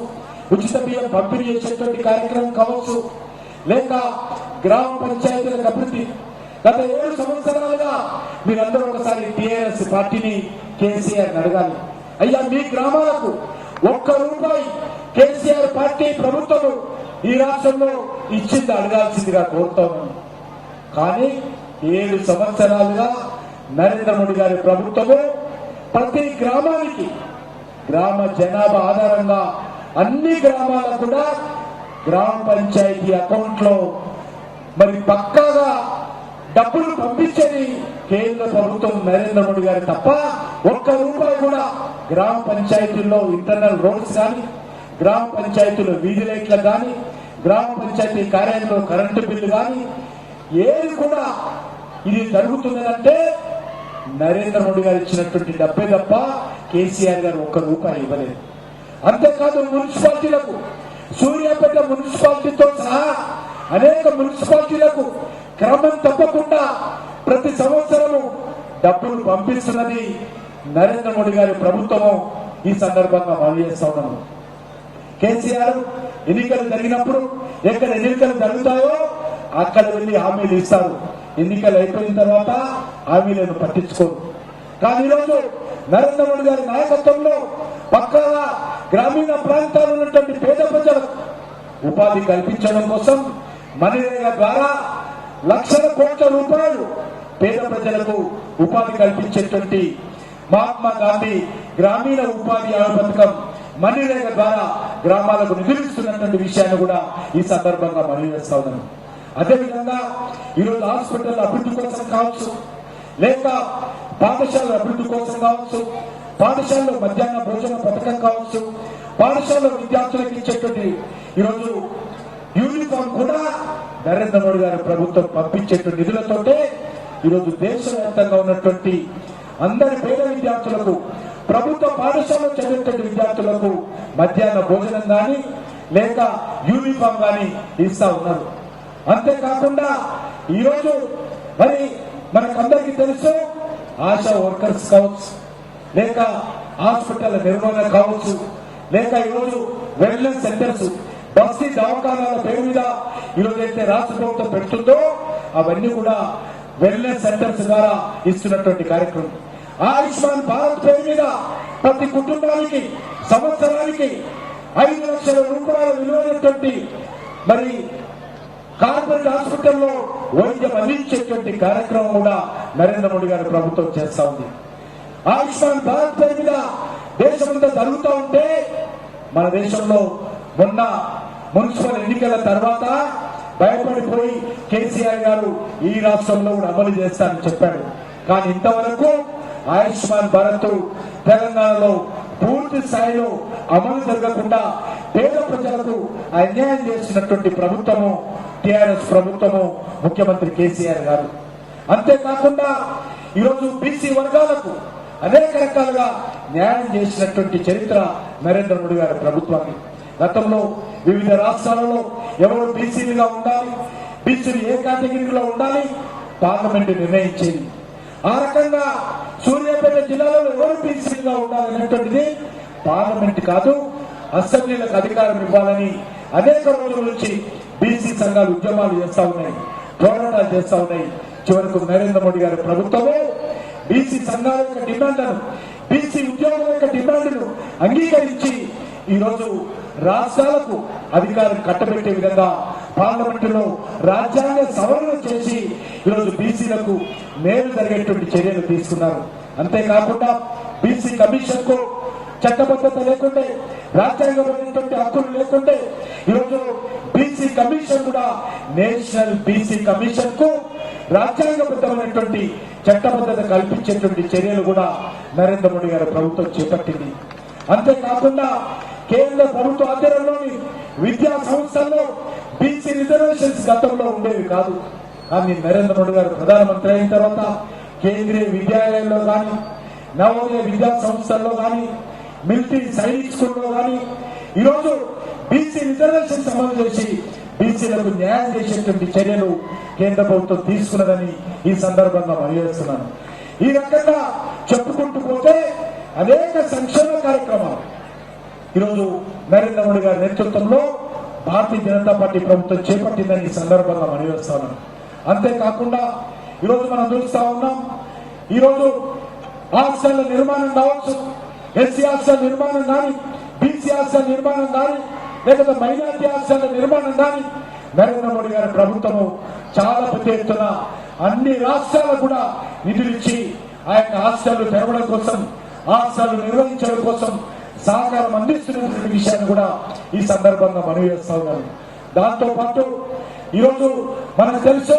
[SPEAKER 9] ఉచిత బియ్యం పంపిణీ చేసేటువంటి కార్యక్రమం కావచ్చు, లేక గ్రామ పంచాయతీలకు అభివృద్ధి. గత 7 సంవత్సరాలుగా మీరందరూ ఒకసారి టీఆర్ఎస్ పార్టీని కేసీఆర్ అడగాలి, అయ్యా మీ గ్రామాలకు 1 రూపాయి కేసీఆర్ పార్టీ ప్రభుత్వం ఈ రాష్ట్రంలో ఇచ్చింది అడగాల్సిందిగా కోరుతాను. కానీ 7 సంవత్సరాలుగా నరేంద్ర మోడీ గారి ప్రభుత్వము ప్రతి గ్రామానికి గ్రామ జనాభా ఆధారంగా అన్ని గ్రామాలకు కూడా గ్రామ పంచాయతీ అకౌంట్ లో మరి పక్కాగా డబ్బులు పంపించేది కేంద్ర ప్రభుత్వం నరేంద్ర మోడీ గారు తప్ప 1 రూపాయి కూడా గ్రామ పంచాయతీల్లో ఇంటర్నల్ రోడ్స్ కానీ, గ్రామ పంచాయతీలో వీధి లైట్లకు కానీ, గ్రామ పంచాయతీ కార్యాలయంలో కరెంటు బిల్లు కానీ ఏది కూడా ఇది జరుగుతుందంటే నరేంద్ర మోడీ గారు ఇచ్చినటువంటి డబ్బే తప్ప కేసీఆర్ గారు 1 రూపాయి ఇవ్వలేదు. అంతేకాదు మున్సిపాలిటీలకు, సూర్యాపేట మున్సిపాలిటీతో సహా అనేక మున్సిపాలిటీలకు క్రమం తప్పకుండా ప్రతి సంవత్సరము డబ్బులు పంపిస్తున్నది నరేంద్ర మోడీ గారి ప్రభుత్వము. ఈ సందర్భంగా మనం చేస్తా ఉన్నాము. కేసీఆర్ ఎన్నికలు జరిగినప్పుడు ఎక్కడ ఎన్నికలు జరుగుతాయో అక్కడ వెళ్లి హామీలు ఇస్తారు. ఎన్నికలు అయిపోయిన తర్వాత హామీలను పట్టించుకోరు. కానీ ఈరోజు నరేంద్ర మోడీ గారి నాయకత్వంలో పక్కాగా గ్రామీణ ప్రాంతాల్లో ఉన్నటువంటి పేద ప్రజలకు ఉపాధి కల్పించడం కోసం మనరేగా ద్వారా లక్షల కోట్ల రూపాయలు పేద ప్రజలకు ఉపాధి కల్పించేటువంటి మహాత్మా గాంధీ గ్రామీణ ఉపాధి హామీ పథకం మనరేగా ద్వారా గ్రామాలకు నిధులిస్తున్నటువంటి విషయాన్ని కూడా ఈ సందర్భంగా మనం చేస్తా ఉన్నాను. అదేవిధంగా ఈరోజు హాస్పిటల్ అభివృద్ధి కోసం కావచ్చు, లేక పాఠశాల అభివృద్ధి కోసం కావచ్చు, పాఠశాలలో మధ్యాహ్న భోజన పథకం కావచ్చు, పాఠశాలలో విద్యార్థులకు ఇచ్చేటువంటి ఈరోజు యూనిఫామ్ కూడా నరేంద్ర మోడీ గారి ప్రభుత్వం పంపించేటువంటి నిధులతోటే ఈరోజు దేశవ్యాప్తంగా ఉన్నటువంటి అందరి పేద విద్యార్థులకు, ప్రభుత్వ పాఠశాలలో చదివేటువంటి విద్యార్థులకు మధ్యాహ్న భోజనం కానీ లేక యూనిఫామ్ కానీ ఇస్తా ఉన్నారు. అంతేకాకుండా ఈరోజు మరి మనకందరికీ తెలుసు, ఆశా వర్కర్స్ కావచ్చు, లేక హాస్పిటల్ నిర్వహణ కావచ్చు, లేక ఈరోజు వెల్నెస్ సెంటర్స్, బస్తీ దవాఖానాల పేరు మీద ఈరోజు అయితే రాష్ట్ర ప్రభుత్వం పెడుతుందో అవన్నీ కూడా వెల్నెస్ సెంటర్స్ ద్వారా ఇస్తున్నటువంటి కార్యక్రమం. ఆయుష్మాన్ భారత్ పేరు మీద ప్రతి కుటుంబానికి సంవత్సరానికి 5 లక్షల రూపాయల విలువైనటువంటి మరి కార్పొరేట్ హాస్పిటల్లో వైద్యం అందించేటువంటి కార్యక్రమం కూడా నరేంద్ర మోడీ గారి ప్రభుత్వం చేస్తా ఉంది. ఆయుష్మాన్ భారత్ పేరు మీద దేశమంతా జరుగుతూ ఉంటే మన దేశంలో మొన్న మున్సిపల్ ఎన్నికల తర్వాత భయపడిపోయి కేసీఆర్ గారు ఈ రాష్ట్రంలో కూడా అమలు చేస్తారని చెప్పాడు. కానీ ఇంతవరకు ఆయుష్మాన్ భారత్ తెలంగాణలో పూర్తి స్థాయిలో అమలు జరగకుండా పేద ప్రజలకు అన్యాయం చేసినటువంటి ప్రభుత్వము టిఆర్ఎస్ ప్రభుత్వము, ముఖ్యమంత్రి కేసీఆర్ గారు. అంతేకాకుండా ఈరోజు బీసీ వర్గాలకు అనేక రకాలుగా న్యాయం చేసినటువంటి చరిత్ర నరేంద్ర మోడీ గారి ప్రభుత్వాన్ని. గతంలో వివిధ రాష్ట్రాలలో ఎవరు బీసీలుగా ఉండాలి, బీసీలు ఏ కేటగిరీలో ఉండాలి పార్లమెంటు నిర్ణయించేది. ఆ రకంగా సూర్యాపేట జిల్లాలో ఎవరు బీసీలుగా ఉండాలనేటువంటిది పార్లమెంట్ కాదు, అసెంబ్లీలకు అధికారం ఇవ్వాలని అనేక రోజుల నుంచి బీసీ సంఘాలు ఉద్యమాలు చేస్తా ఉన్నాయి, పోరాటాలు చేస్తా ఉన్నాయి. చివరకు నరేంద్ర మోడీ గారి ప్రభుత్వము బీసీ సంఘాల యొక్క డిమాండ్లను, బీసీ ఉద్యోగుల యొక్క డిమాండ్లను అంగీకరించి ఈరోజు రాష్ట్రాలకు అధికారం కట్టబెట్టే విధంగా పార్లమెంటులో రాజ్యాంగ సవరణ చేసి ఈరోజు బీసీలకు మేలు జరిగేటువంటి చర్యలు తీసుకున్నారు. అంతేకాకుండా బీసీ కమిషన్ కు చట్టబద్ధత లేకుంటే, రాజ్యాంగబద్ధమైనటువంటి హక్కులు లేకుంటే ఈరోజు బీసీ కమిషన్ కూడా నేషనల్ బీసీ కమిషన్ కు రాజ్యాంగబద్ధమైనటువంటి చట్టబద్ధత కల్పించేటువంటి చర్యలు కూడా నరేంద్ర మోడీ గారి ప్రభుత్వం చేపట్టింది. అంతేకాకుండా కేంద్ర ప్రభుత్వ ఆధ్వర్యంలోని విద్యా సంస్థల్లో బీసీ రిజర్వేషన్స్ గతంలో ఉండేవి కాదు. కానీ నరేంద్ర మోడీ గారు ప్రధానమంత్రి అయిన తర్వాత కేంద్రీయ విద్యాలయాల్లో కానీ, నవోదయ విద్యా సంస్థల్లో కానీ, మిలిటరీ సైనిక్ స్కూల్లో కానీ ఈరోజు బీసీ రిజర్వేషన్స్ అమలు చేసి బీసీలకు న్యాయం చేసేటువంటి చర్యలు కేంద్ర ప్రభుత్వం తీసుకున్నదని ఈ సందర్భంగా తెలియజేస్తున్నాను. ఈ రకంగా చెప్పుకుంటూ పోతే అనేక సంక్షేమ కార్యక్రమాలు ఈరోజు నరేంద్ర మోడీ గారి నేతృత్వంలో భారతీయ జనతా పార్టీ ప్రభుత్వం చేపట్టిందని ఈ సందర్భంగా తెలియజేస్తున్నాను. అంతేకాకుండా ఈరోజు మనం చూస్తా ఉన్నాం, ఈరోజు హాస్టళ్ల నిర్మాణం కావచ్చు, ఎస్సీ హాస్టల్ నిర్మాణం కానీ, బీసీ హాస్టల్ నిర్మాణం కానీ, లేకపోతే మైనార్టీ హాస్టళ్ల నిర్మాణం కానీ నరేంద్ర మోడీ గారి ప్రభుత్వము చాలా పెద్ద ఎత్తున అన్ని రాష్ట్రాలకు కూడా నిధులిచ్చి ఆ యొక్క హాస్టళ్లు తెరవడం కోసం, హాస్టళ్లు నిర్వహించడం కోసం సహకారం అందిస్తున్నటువంటి విషయాన్ని కూడా ఈ సందర్భంగా మనవి చేస్తా ఉన్నాను. దాంతో పాటు ఈరోజు మనకు తెలుసు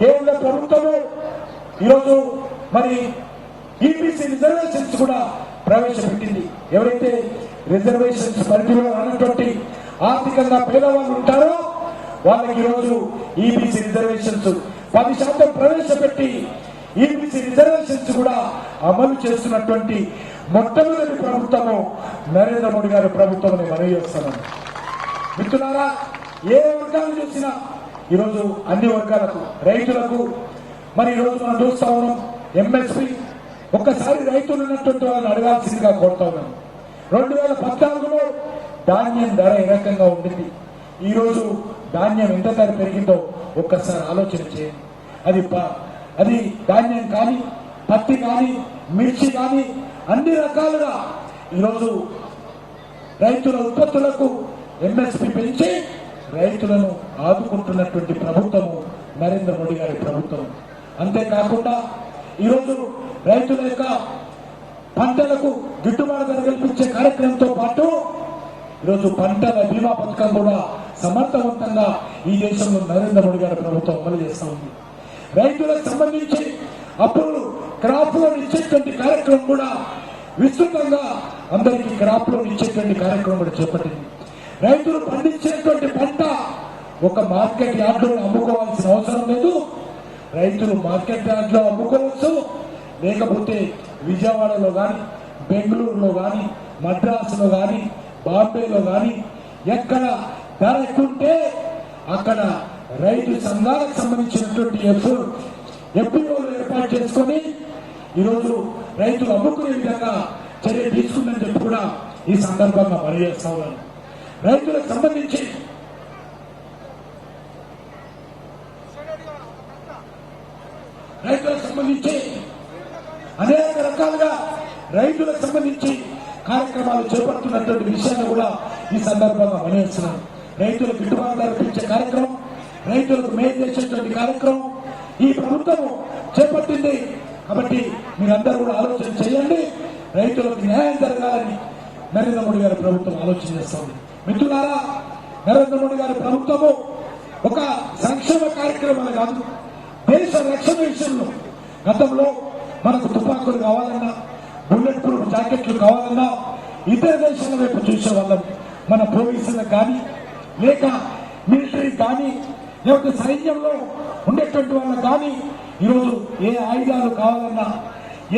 [SPEAKER 9] కేంద్ర ప్రభుత్వము ఈరోజు మరి ఈబీసీ రిజర్వేషన్స్ కూడా ప్రవేశపెట్టింది. ఎవరైతే రిజర్వేషన్స్ పరిధిలో ఉన్నటువంటి ఆర్థికంగా పేదవాళ్ళు ఉంటారో వాళ్ళకి ఈరోజు ఈబీసీ రిజర్వేషన్స్ 10% ప్రవేశపెట్టి ఈబీసీ రిజర్వేషన్స్ కూడా అమలు చేస్తున్నటువంటి మొట్టమొదటి ప్రభుత్వము నరేంద్ర మోడీ గారి ప్రభుత్వం మనవి చేస్తున్నాను. మిత్రులారా, ఏ వర్గాలు చూసినా ఈరోజు అన్ని వర్గాలకు, రైతులకు మరి ఈరోజు మనం చూస్తా ఉన్నాం ఎంఎస్పీ. ఒక్కసారి రైతులు ఉన్నటువంటి వాళ్ళని అడగాల్సిందిగా కోరుతా ఉన్నాం. 2014లో ధాన్యం ధర ఏ రకంగా ఉండింది, ఈరోజు ధాన్యం ఎంత ధర పెరిగిందో ఒక్కసారి ఆలోచన చేయండి. అది ధాన్యం కానీ, పత్తి కానీ, మిర్చి కానీ అన్ని రకాలుగా ఈరోజు రైతుల ఉత్పత్తులకు ఎంఎస్పీ పెంచి రైతులను ఆదుకుంటున్నటువంటి ప్రభుత్వము నరేంద్ర మోడీ గారి ప్రభుత్వం. అంతేకాకుండా ఈరోజు రైతుల యొక్క పంటలకు గిట్టుబాటు ధర కల్పించే కార్యక్రమంతో పాటు ఈరోజు పంటల బీమా పథకం కూడా సమర్థవంతంగా ఈ దేశంలో నరేంద్ర మోడీ గారి ప్రభుత్వం అమలు చేస్తూ ఉంది. రైతులకు సంబంధించి అప్పుడు క్రాప్ లోన్ ఇచ్చేటువంటి కార్యక్రమం కూడా విస్తృతంగా అందరికీ క్రాప్ లోన్ ఇచ్చేటువంటి కార్యక్రమం కూడా చేపట్టింది. రైతులు పండించేటువంటి పంట ఒక మార్కెట్ యార్డులో అమ్ముకోవాల్సిన అవసరం లేదు. రైతులు మార్కెట్ యార్డులో అమ్ముకోవచ్చు, లేకపోతే విజయవాడలో కానీ, బెంగళూరులో కానీ, మద్రాసులో కానీ, బాంబేలో కానీ ఎక్కడ ధర ఎక్కుంటే అక్కడ రైతు సంఘాలకు సంబంధించినటువంటి ఎఫ్పిఓలు ఏర్పాటు చేసుకొని ఈరోజు రైతులు అమ్ముకునే విధంగా చర్య తీసుకుందని చెప్పి కూడా ఈ సందర్భంగా తెలియజేస్తా ఉన్నాను. రైతులకు సంబంధించి అనేక రకాలుగా రైతులకు సంబంధించి కార్యక్రమాలు చేపడుతున్నటువంటి విషయాన్ని కూడా ఈ సందర్భంగా మనవేస్తున్నాను. రైతులకు గిట్టుబాటు కల్పించే కార్యక్రమం, రైతులకు మేలు చేసేటువంటి కార్యక్రమం ఈ ప్రభుత్వం చేపట్టింది. కాబట్టి మీరందరూ కూడా ఆలోచన చేయండి. రైతులకు న్యాయం జరగాలని నరేంద్ర మోడీ గారి ప్రభుత్వం ఆలోచన చేస్తుంది. మిత్రులారా, నరేంద్ర మోడీ గారి ప్రభుత్వము ఒక సంక్షేమ కార్యక్రమాలు కాదు, దేశ రక్షణ విషయంలో గతంలో మనకు తుపాకులు కావాలన్నా, బుల్లెట్ ప్రూఫ్ జాకెట్లు కావాలన్నా ఇతర దేశాల వైపు చూసేవాళ్ళం. మన పోలీసులకు కానీ లేక మిలిటరీ కానీ లేకపోతే సైన్యంలో ఉండేటువంటి వాళ్ళకు కానీ ఈరోజు ఏ ఆయుధాలు కావాలన్నా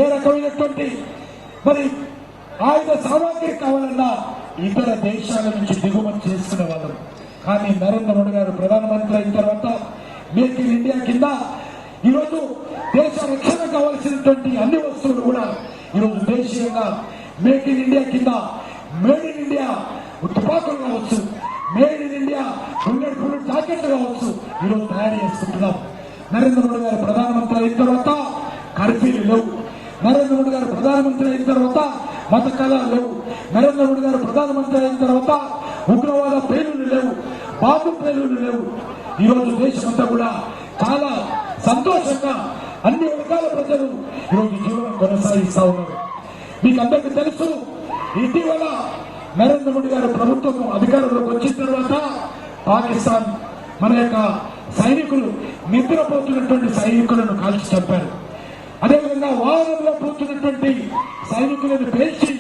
[SPEAKER 9] ఏ రకమైనటువంటి మరి ఆయుధ సామాగ్రి కావాలన్నా ఇతర దేశాల నుంచి దిగుమతి చేసుకునే వాళ్ళం. కానీ నరేంద్ర మోడీ గారు ప్రధానమంత్రి అయిన తర్వాత మేక్ ఇన్ ఇండియా కింద ఈరోజు దేశ రక్షణ కావాల్సినటువంటి అన్ని వస్తువులు కూడా ఈరోజు దేశీయంగా మేక్ ఇన్ ఇండియా కింద మేడ్ ఇన్ ఇండియా తుపాకులు కావచ్చు, made in India bullet proof జాకెట్లు కావచ్చు ఈరోజు తయారు చేసుకుంటున్నాం. నరేంద్ర మోడీ గారు ప్రధానమంత్రి అయిన తర్వాత కర్ఫ్యూలు లేవు. నరేంద్ర మోడీ గారు ప్రధానమంత్రి అయిన తర్వాత మత కళాలు లేవు. నరేంద్ర మోడీ గారు ప్రధానమంత్రి అయిన తర్వాత ఉగ్రవాద పేలులు లేవు, బాంబు పేలులు లేవు. ఈరోజు దేశమంతా కూడా చాలా సంతోషంగా అన్ని వర్గాల ప్రజలు ఈరోజు జీవనం కొనసాగిస్తా ఉన్నారు. మీకు అందరికీ తెలుసు, ఇటీవల నరేంద్ర మోడీ గారు ప్రభుత్వం అధికారంలోకి వచ్చిన తర్వాత పాకిస్తాన్ మన యొక్క సైనికులు నిద్రపోతున్నటువంటి సైనికులను కాల్చి చంపారు. అదేవిధంగా వారంలో పోతున్నటువంటి సైనికులను పేల్చి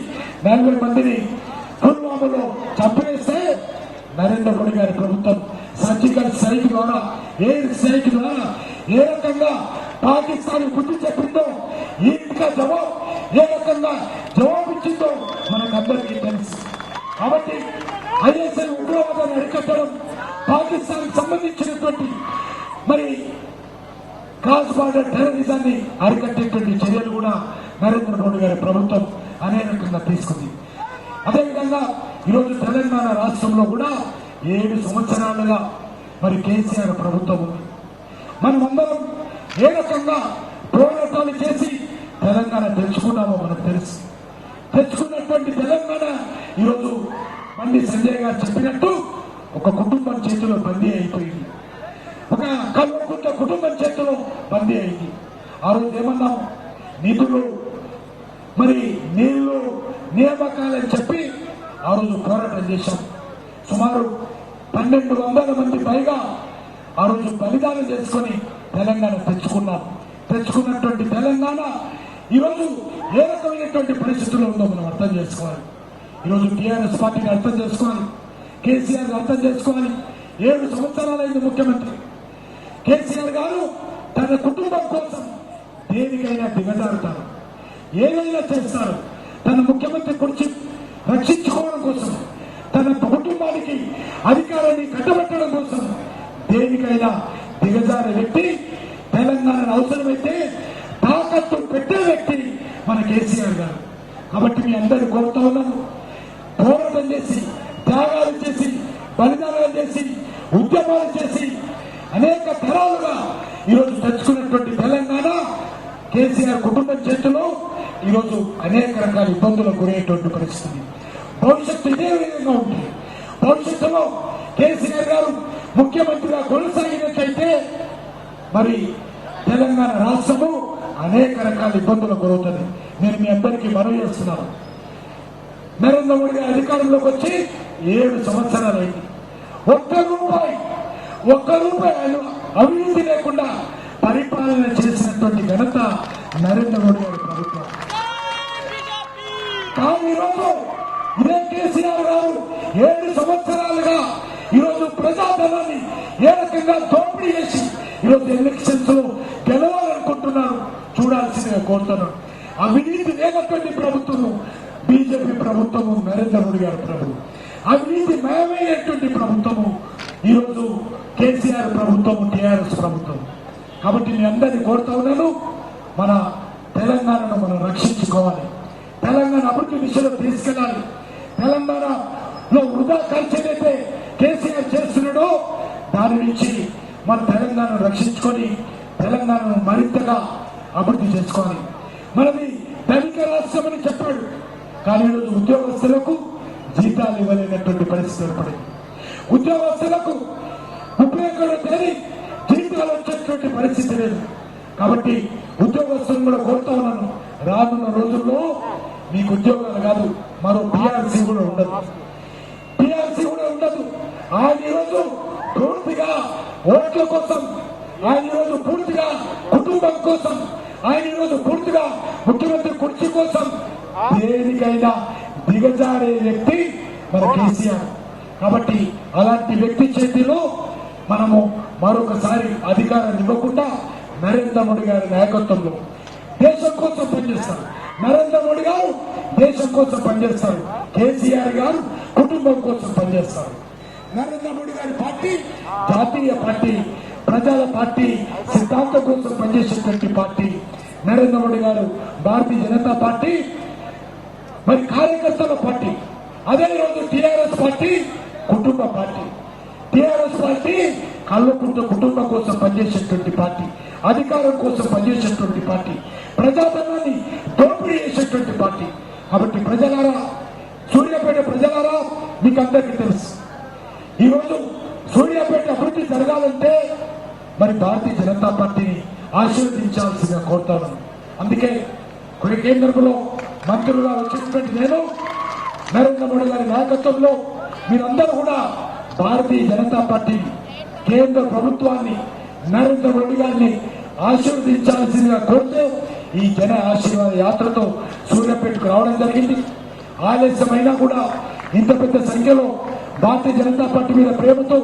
[SPEAKER 9] 40 మందిని పుల్వామాలో చంపేస్తే నరేంద్ర మోడీ గారి ప్రభుత్వం సర్జికల్ స్ట్రైక్ ద్వారా, ఎయిర్ స్ట్రైక్ ద్వారా ఏ రకంగా పాకిస్తాన్ బుద్ధి చెప్పిందో, ఇంకా ఏ రకంగా జవాబిచ్చిందో మనకందరికీ తెలుసు. కాబట్టి ఐఎస్ఐ ఉగ్రవాదాన్ని అరికట్టడం, పాకిస్తాన్ సంబంధించినటువంటి మరి క్రాస్ బార్డర్ టెర్రరిజాన్ని అరికట్టేటువంటి చర్యలు కూడా నరేంద్ర మోడీ గారి ప్రభుత్వం అనేకంగా తీసుకుంది. అదేవిధంగా ఈరోజు తెలంగాణ రాష్ట్రంలో కూడా 7 సంవత్సరాలుగా మరి కేసీఆర్ ప్రభుత్వం ఉంది. మనమందరం ఏ రకంగా పోరాటాలు చేసి తెలంగాణ తెచ్చుకున్నామో మనకు తెలుసు. తెచ్చుకున్నటువంటి తెలంగాణ ఈరోజు బండి సంజయ్ గారు చెప్పినట్టు ఒక కుటుంబం చేతిలో బందీ అయిపోయింది. ఒక కల్వకుంట కుటుంబం చేతిలో బందీ అయింది. ఆ రోజు ఏమన్నాం, నిధులు మరి నీళ్లు నియామకాలని చెప్పి ఆ రోజు పోరాటం చేశాం. సుమారు 1200 మంది పైగా ఆ రోజు బలిదానం చేసుకుని తెలంగాణ తెచ్చుకున్నాం. తెచ్చుకున్నటువంటి తెలంగాణ ఈరోజు ఏ రకమైనటువంటి పరిస్థితుల్లో ఉందో మనం అర్థం చేసుకోవాలి. ఈరోజు టీఆర్ఎస్ పార్టీని అర్థం చేసుకోవాలి, కేసీఆర్ అర్థం చేసుకోవాలి. 7 సంవత్సరాలైంది ముఖ్యమంత్రి కేసీఆర్ గారు తన కుటుంబం కోసం దేనికైనా దిగజారుతారు, ఏదైనా చేస్తారు. తన ముఖ్యమంత్రి కుర్చీ రక్షించుకోవడం కోసం, తన కుటుంబానికి అధికారాన్ని కట్టబెట్టడం కోసం దేనికైనా దిగజారే వ్యక్తి, తెలంగాణ అవసరమైతే తాకట్టు పెట్టే వ్యక్తి మన కేసీఆర్ గారు. కాబట్టి మీ అందరూ కోరుతా ఉన్నాను, పోరాటం చేసి, త్యాగాలు చేసి, బలిదానాలు చేసి, ఉద్యమాలు చేసి అనేక తరాలుగా ఈరోజు తెచ్చుకున్నటువంటి తెలంగాణ కేసీఆర్ కుటుంబం చేతిలో ఈరోజు అనేక రకాల ఇబ్బందులకు గురయ్యేటువంటి పరిస్థితి. భవిష్యత్తు ఇదే విధంగా ఉంటుంది. భవిష్యత్తులో కేసీఆర్ గారు ముఖ్యమంత్రిగా కొనసాగినట్లయితే మరి తెలంగాణ రాష్ట్రము అనేక రకాల ఇబ్బందులకు గురవుతుంది. నేను మీ అందరికీ మనవి చేస్తున్నాను. నరేంద్ర మోడీ అధికారంలోకి వచ్చి 7 సంవత్సరాలైంది. ఒక్క రూపాయి అవినీతి లేకుండా పరిపాలన చేసినటువంటి ఘనత నరేంద్ర మోడీ గారి ప్రభుత్వం. కానీ ఈరోజు ఇదే కేసీఆర్ గారు 7 సంవత్సరాలుగా ఈరోజు ప్రజాధనాన్ని ఏ రకంగా దోపిడీ చేసి ఈరోజు ఎలక్షన్స్ లో గెలవాలనుకుంటున్నారు, చూడాల్సిందిగా కోరుతున్నాను. అవినీతి లేనటువంటి ప్రభుత్వము బీజేపీ ప్రభుత్వము, నరేంద్ర మోడీ గారి ప్రభుత్వం. అవినీతి మయమైనటువంటి ప్రభుత్వము ఈరోజు కేసీఆర్ ప్రభుత్వము, టీఆర్ఎస్ ప్రభుత్వం. కాబట్టి మీ అందరినీ కోరుతా ఉన్నాను, మన తెలంగాణను మనం రక్షించుకోవాలి, తెలంగాణ అభివృద్ధి దిశలో తీసుకెళ్లాలి. తెలంగాణలో వృధా ఖర్చు ఏదైతే కేసీఆర్ చేస్తున్నాడో దాని నుంచి మన తెలంగాణను రక్షించుకొని తెలంగాణను మరింతగా అభివృద్ధి చేసుకోవాలి. మనది ధనిక రాష్ట్రం అని చెప్పాడు, కానీ ఈరోజు ఉద్యోగస్తులకు జీతాలు ఇవ్వలేనటువంటి పరిస్థితి ఏర్పడింది. ఉద్యోగస్తులకు 31వ తేదీ జీతాలు వచ్చేటువంటి పరిస్థితి లేదు. కాబట్టి ఉద్యోగస్తులను కూడా కోరుతా ఉన్నాను, రానున్న రోజుల్లో మీకు ఉద్యోగాలు కాదు, మరో పిఆర్సీ కూడా ఉండదు. ఆయన ఈరోజు పూర్తిగా ఓట్ల కోసం, ఆయన ఈరోజు పూర్తిగా కుటుంబం కోసం, ఆయన ఈరోజు పూర్తిగా ముఖ్యమంత్రి కుర్చీ కోసం దేనికైనా దిగజారే వ్యక్తి మన కేసీఆర్. కాబట్టి అలాంటి వ్యక్తి చేతిలో మనము మరొకసారి అధికారాన్ని ఇవ్వకుండా నరేంద్ర మోడీ గారి నాయకత్వంలో దేశం కోసం పనిచేస్తారు. నరేంద్ర మోడీ గారు దేశం కోసం పనిచేస్తారు. కేసీఆర్ గారు కుటుంబం కోసం పనిచేస్తారు. నరేంద్ర మోడీ గారి పార్టీ జాతీయ పార్టీ, ప్రజల పార్టీ, సిద్ధాంతం కోసం పనిచేసేటువంటి పార్టీ. నరేంద్ర మోడీ గారు భారతీయ జనతా పార్టీ మరి కార్యకర్తల పార్టీ. అదే రోజు టీఆర్ఎస్ పార్టీ కుటుంబ పార్టీ. టీఆర్ఎస్ పార్టీ కల్వకుంట్ల కుటుంబం కోసం పనిచేసేటువంటి పార్టీ, అధికారం కోసం పనిచేసేటువంటి పార్టీ, ప్రజాధనాన్ని దోపిడీ చేసేటువంటి పార్టీ. కాబట్టి ప్రజలారా, సూర్యాపేట ప్రజలారా, మీకు అందరికీ తెలుసు ఈరోజు సూర్యాపేట అభివృద్ధి జరగాలంటే మరి భారతీయ జనతా పార్టీని ఆశీర్వదించాల్సిందిగా కోరుతాను. అందుకే కేంద్రంలో మంత్రులుగా వచ్చినటువంటి నేను నరేంద్ర మోడీ గారి నాయకత్వంలో మీరందరూ కూడా భారతీయ జనతా పార్టీ కేంద్ర ప్రభుత్వాన్ని నరేంద్ర మోడీ గారిని ఆశీర్వదించాల్సిందిగా కోరుతూ ఈ జన ఆశీర్వాద యాత్రతో సూర్యాపేటకు రావడం జరిగింది. ఆలస్యమైనా కూడా ఇంత పెద్ద సంఖ్యలో భారతీయ జనతా పార్టీ మీద ప్రేమతో,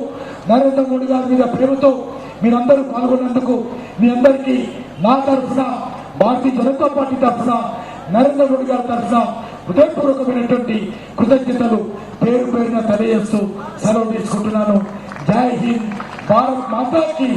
[SPEAKER 9] నరేంద్ర మోడీ గారి మీద ప్రేమతో మీరందరూ పాల్గొన్నందుకు మీ అందరికీ నా తరఫున, భారతీయ జనతా పార్టీ తరఫున, నరేంద్ర మోడీ గారి తరఫున హృదయపూర్వకమైనటువంటి కృతజ్ఞతలు పేరు పేరున తెలియజేస్తూ సెలవు తీసుకుంటున్నాను. జై హింద్, భారత్ మాతాకి.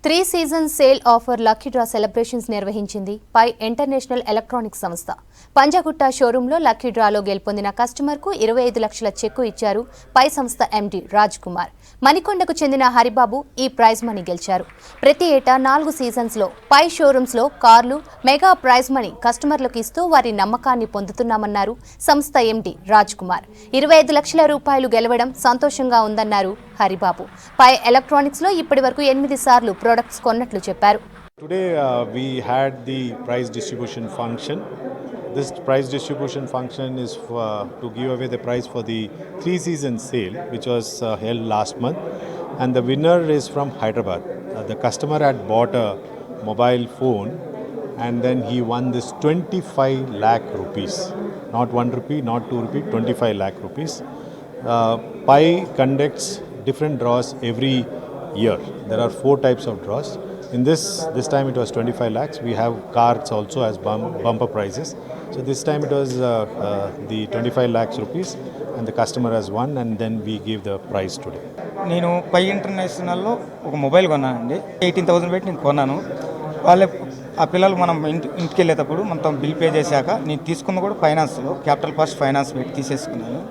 [SPEAKER 1] Three season sale offer lucky draw celebrations నిర్వహించింది పై ఇంటర్నేషనల్ ఎలక్ట్రానిక్స్ సంస్థ. పంజాగుట్ట షోరూంలో లక్కీ డ్రాలో గెలుపొందిన కస్టమర్కు 25 లక్షల చెక్కు ఇచ్చారు పై సంస్థ ఎండీ రాజ్ కుమార్. మణికొండకు చెందిన హరిబాబు ఈ ప్రైజ్ మనీ గెలిచారు. ప్రతి ఏటా 4 సీజన్స్లో పై షోరూమ్స్లో కార్లు మెగా ప్రైజ్ మనీ కస్టమర్లకు ఇస్తూ వారి నమ్మకాన్ని పొందుతున్నామన్నారు సంస్థ ఎండీ రాజ్ కుమార్. 25 లక్షల రూపాయలు గెలవడం సంతోషంగా ఉందన్నారు హరిబాబు. పై ఎలక్ట్రానిక్స్ లో ఇప్పటి వరకు 8 సార్లు ప్రొడక్ట్స్ కొన్నట్లు చెప్పారు.
[SPEAKER 12] Today we had the prize distribution function. This prize distribution function is to give away the prize for the 3 season sale which was held last month, and the winner is from Hyderabad. The customer had bought a mobile phone and then he won this 25 lakh rupees. Not 1 rupee, not 2 rupee, 25 lakh rupees. Pi conducts different draws every year. There are 4 types of draws. In this time it was 25 lakhs. We have cards also as bumper prizes. So this time it was the 25 lakhs rupees and the customer has won, and then we gave the prize today.
[SPEAKER 13] నేను పై ఇంటర్నేషనల్లో ఒక mobile కొన్నానండి. 18,000 పెట్టి నేను కొన్నాను. వాళ్ళే ఆ పిల్లలు మనం ఇంటికి వెళ్ళేటప్పుడు మొత్తం బిల్ పే చేశాక నేను తీసుకున్న కూడా ఫైనాన్స్లో క్యాపిటల్ ఫస్ట్ ఫైనాన్స్ పెట్టి తీసేసుకున్నాను.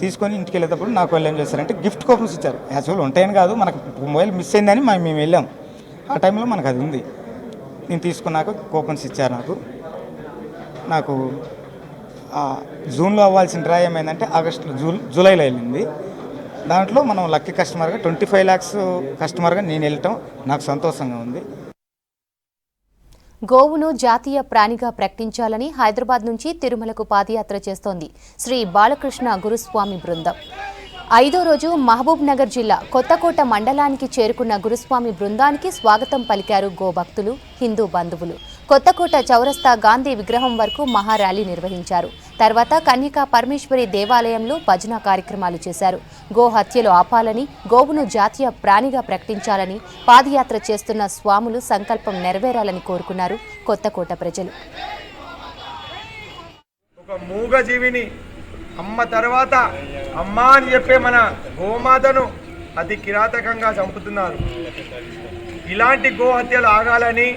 [SPEAKER 13] తీసుకొని ఇంటికి వెళ్ళేటప్పుడు నాకు వాళ్ళు ఏం చేస్తారంటే గిఫ్ట్ కూపన్స్ ఇచ్చారు. యాక్చువల్ ఉంటాయని కాదు, మనకు మొబైల్ మిస్ అయిందని మేము వెళ్ళాం. ఆ టైంలో మనకు అది ఉంది. నేను తీసుకున్నాక కూపన్స్ ఇచ్చారు నాకు జూన్లో అవ్వాల్సిన డ్రా ఏమైందంటే ఆగస్టులో జూలైలో వెళ్ళింది. దాంట్లో మనం లక్కీ కస్టమర్గా 25 lakhs కస్టమర్గా నేను వెళ్ళటం నాకు సంతోషంగా ఉంది.
[SPEAKER 1] గోవును జాతీయ ప్రాణిగా ప్రకటించాలని హైదరాబాద్ నుంచి తిరుమలకు పాదయాత్ర చేస్తోంది శ్రీ బాలకృష్ణ గురుస్వామి బృందం. 5వ రోజు మహబూబ్ నగర్ జిల్లా కొత్తకోట మండలానికి చేరుకున్న గురుస్వామి బృందానికి స్వాగతం పలికారు గోభక్తులు, హిందూ బంధువులు. కొత్తకోట చౌరస్తా గాంధీ విగ్రహం వరకు మహార్యాలీ నిర్వహించారు. తర్వాత కన్యకా పరమేశ్వరి దేవాలయంలో భజన కార్యక్రమాలు చేశారు. గో హత్యలు ఆపాలని, గోవును జాతీయ ప్రాణిగా ప్రకటించాలని పాదయాత్ర చేస్తున్న స్వాములు సంకల్పం నెరవేరాలని కోరుకున్నారు కొత్తకోట ప్రజలు.
[SPEAKER 14] ఒక మూగజీవిని అమ్మ తర్వాత అమ్మ అని చెప్పే మన గోమాతను అతి కిరాతకంగా చంపుతున్నారు. ఇలాంటి గోహత్యలు ఆగాలని,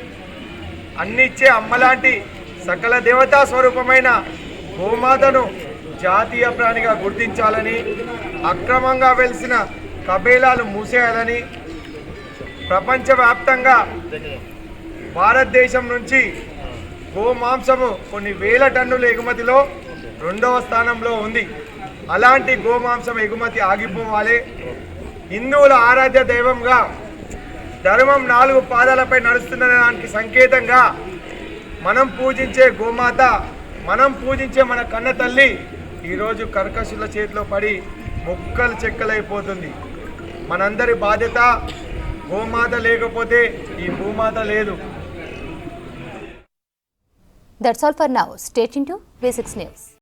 [SPEAKER 14] అన్నిచ్చే అమ్మలాంటి సకల దేవతా స్వరూపమైన గోమాతను జాతీయ ప్రాణిగా గుర్తించాలని, అక్రమంగా వెలిసిన కబేలాలు మూసేయాలని, ప్రపంచవ్యాప్తంగా భారతదేశం నుంచి గోమాంసము కొన్ని వేల టన్నుల ఎగుమతిలో 2వ స్థానంలో ఉంది. అలాంటి గోమాంసం ఎగుమతి ఆగిపోవాలి. హిందువుల ఆరాధ్య దైవంగా ధర్మం 4 పాదాలపై నడుస్తున్న దానికి సంకేతంగా మనం పూజించే గోమాత, మనం పూజించే మన కన్న తల్లి ఈరోజు కర్కశుల చేతిలో పడి ముక్కలు చెక్కలైపోతుంది. మనందరి బాధ్యత. గోమాత లేకపోతే ఈ భూమాత లేదు.
[SPEAKER 1] That's all for now. Stay tuned to V6 News.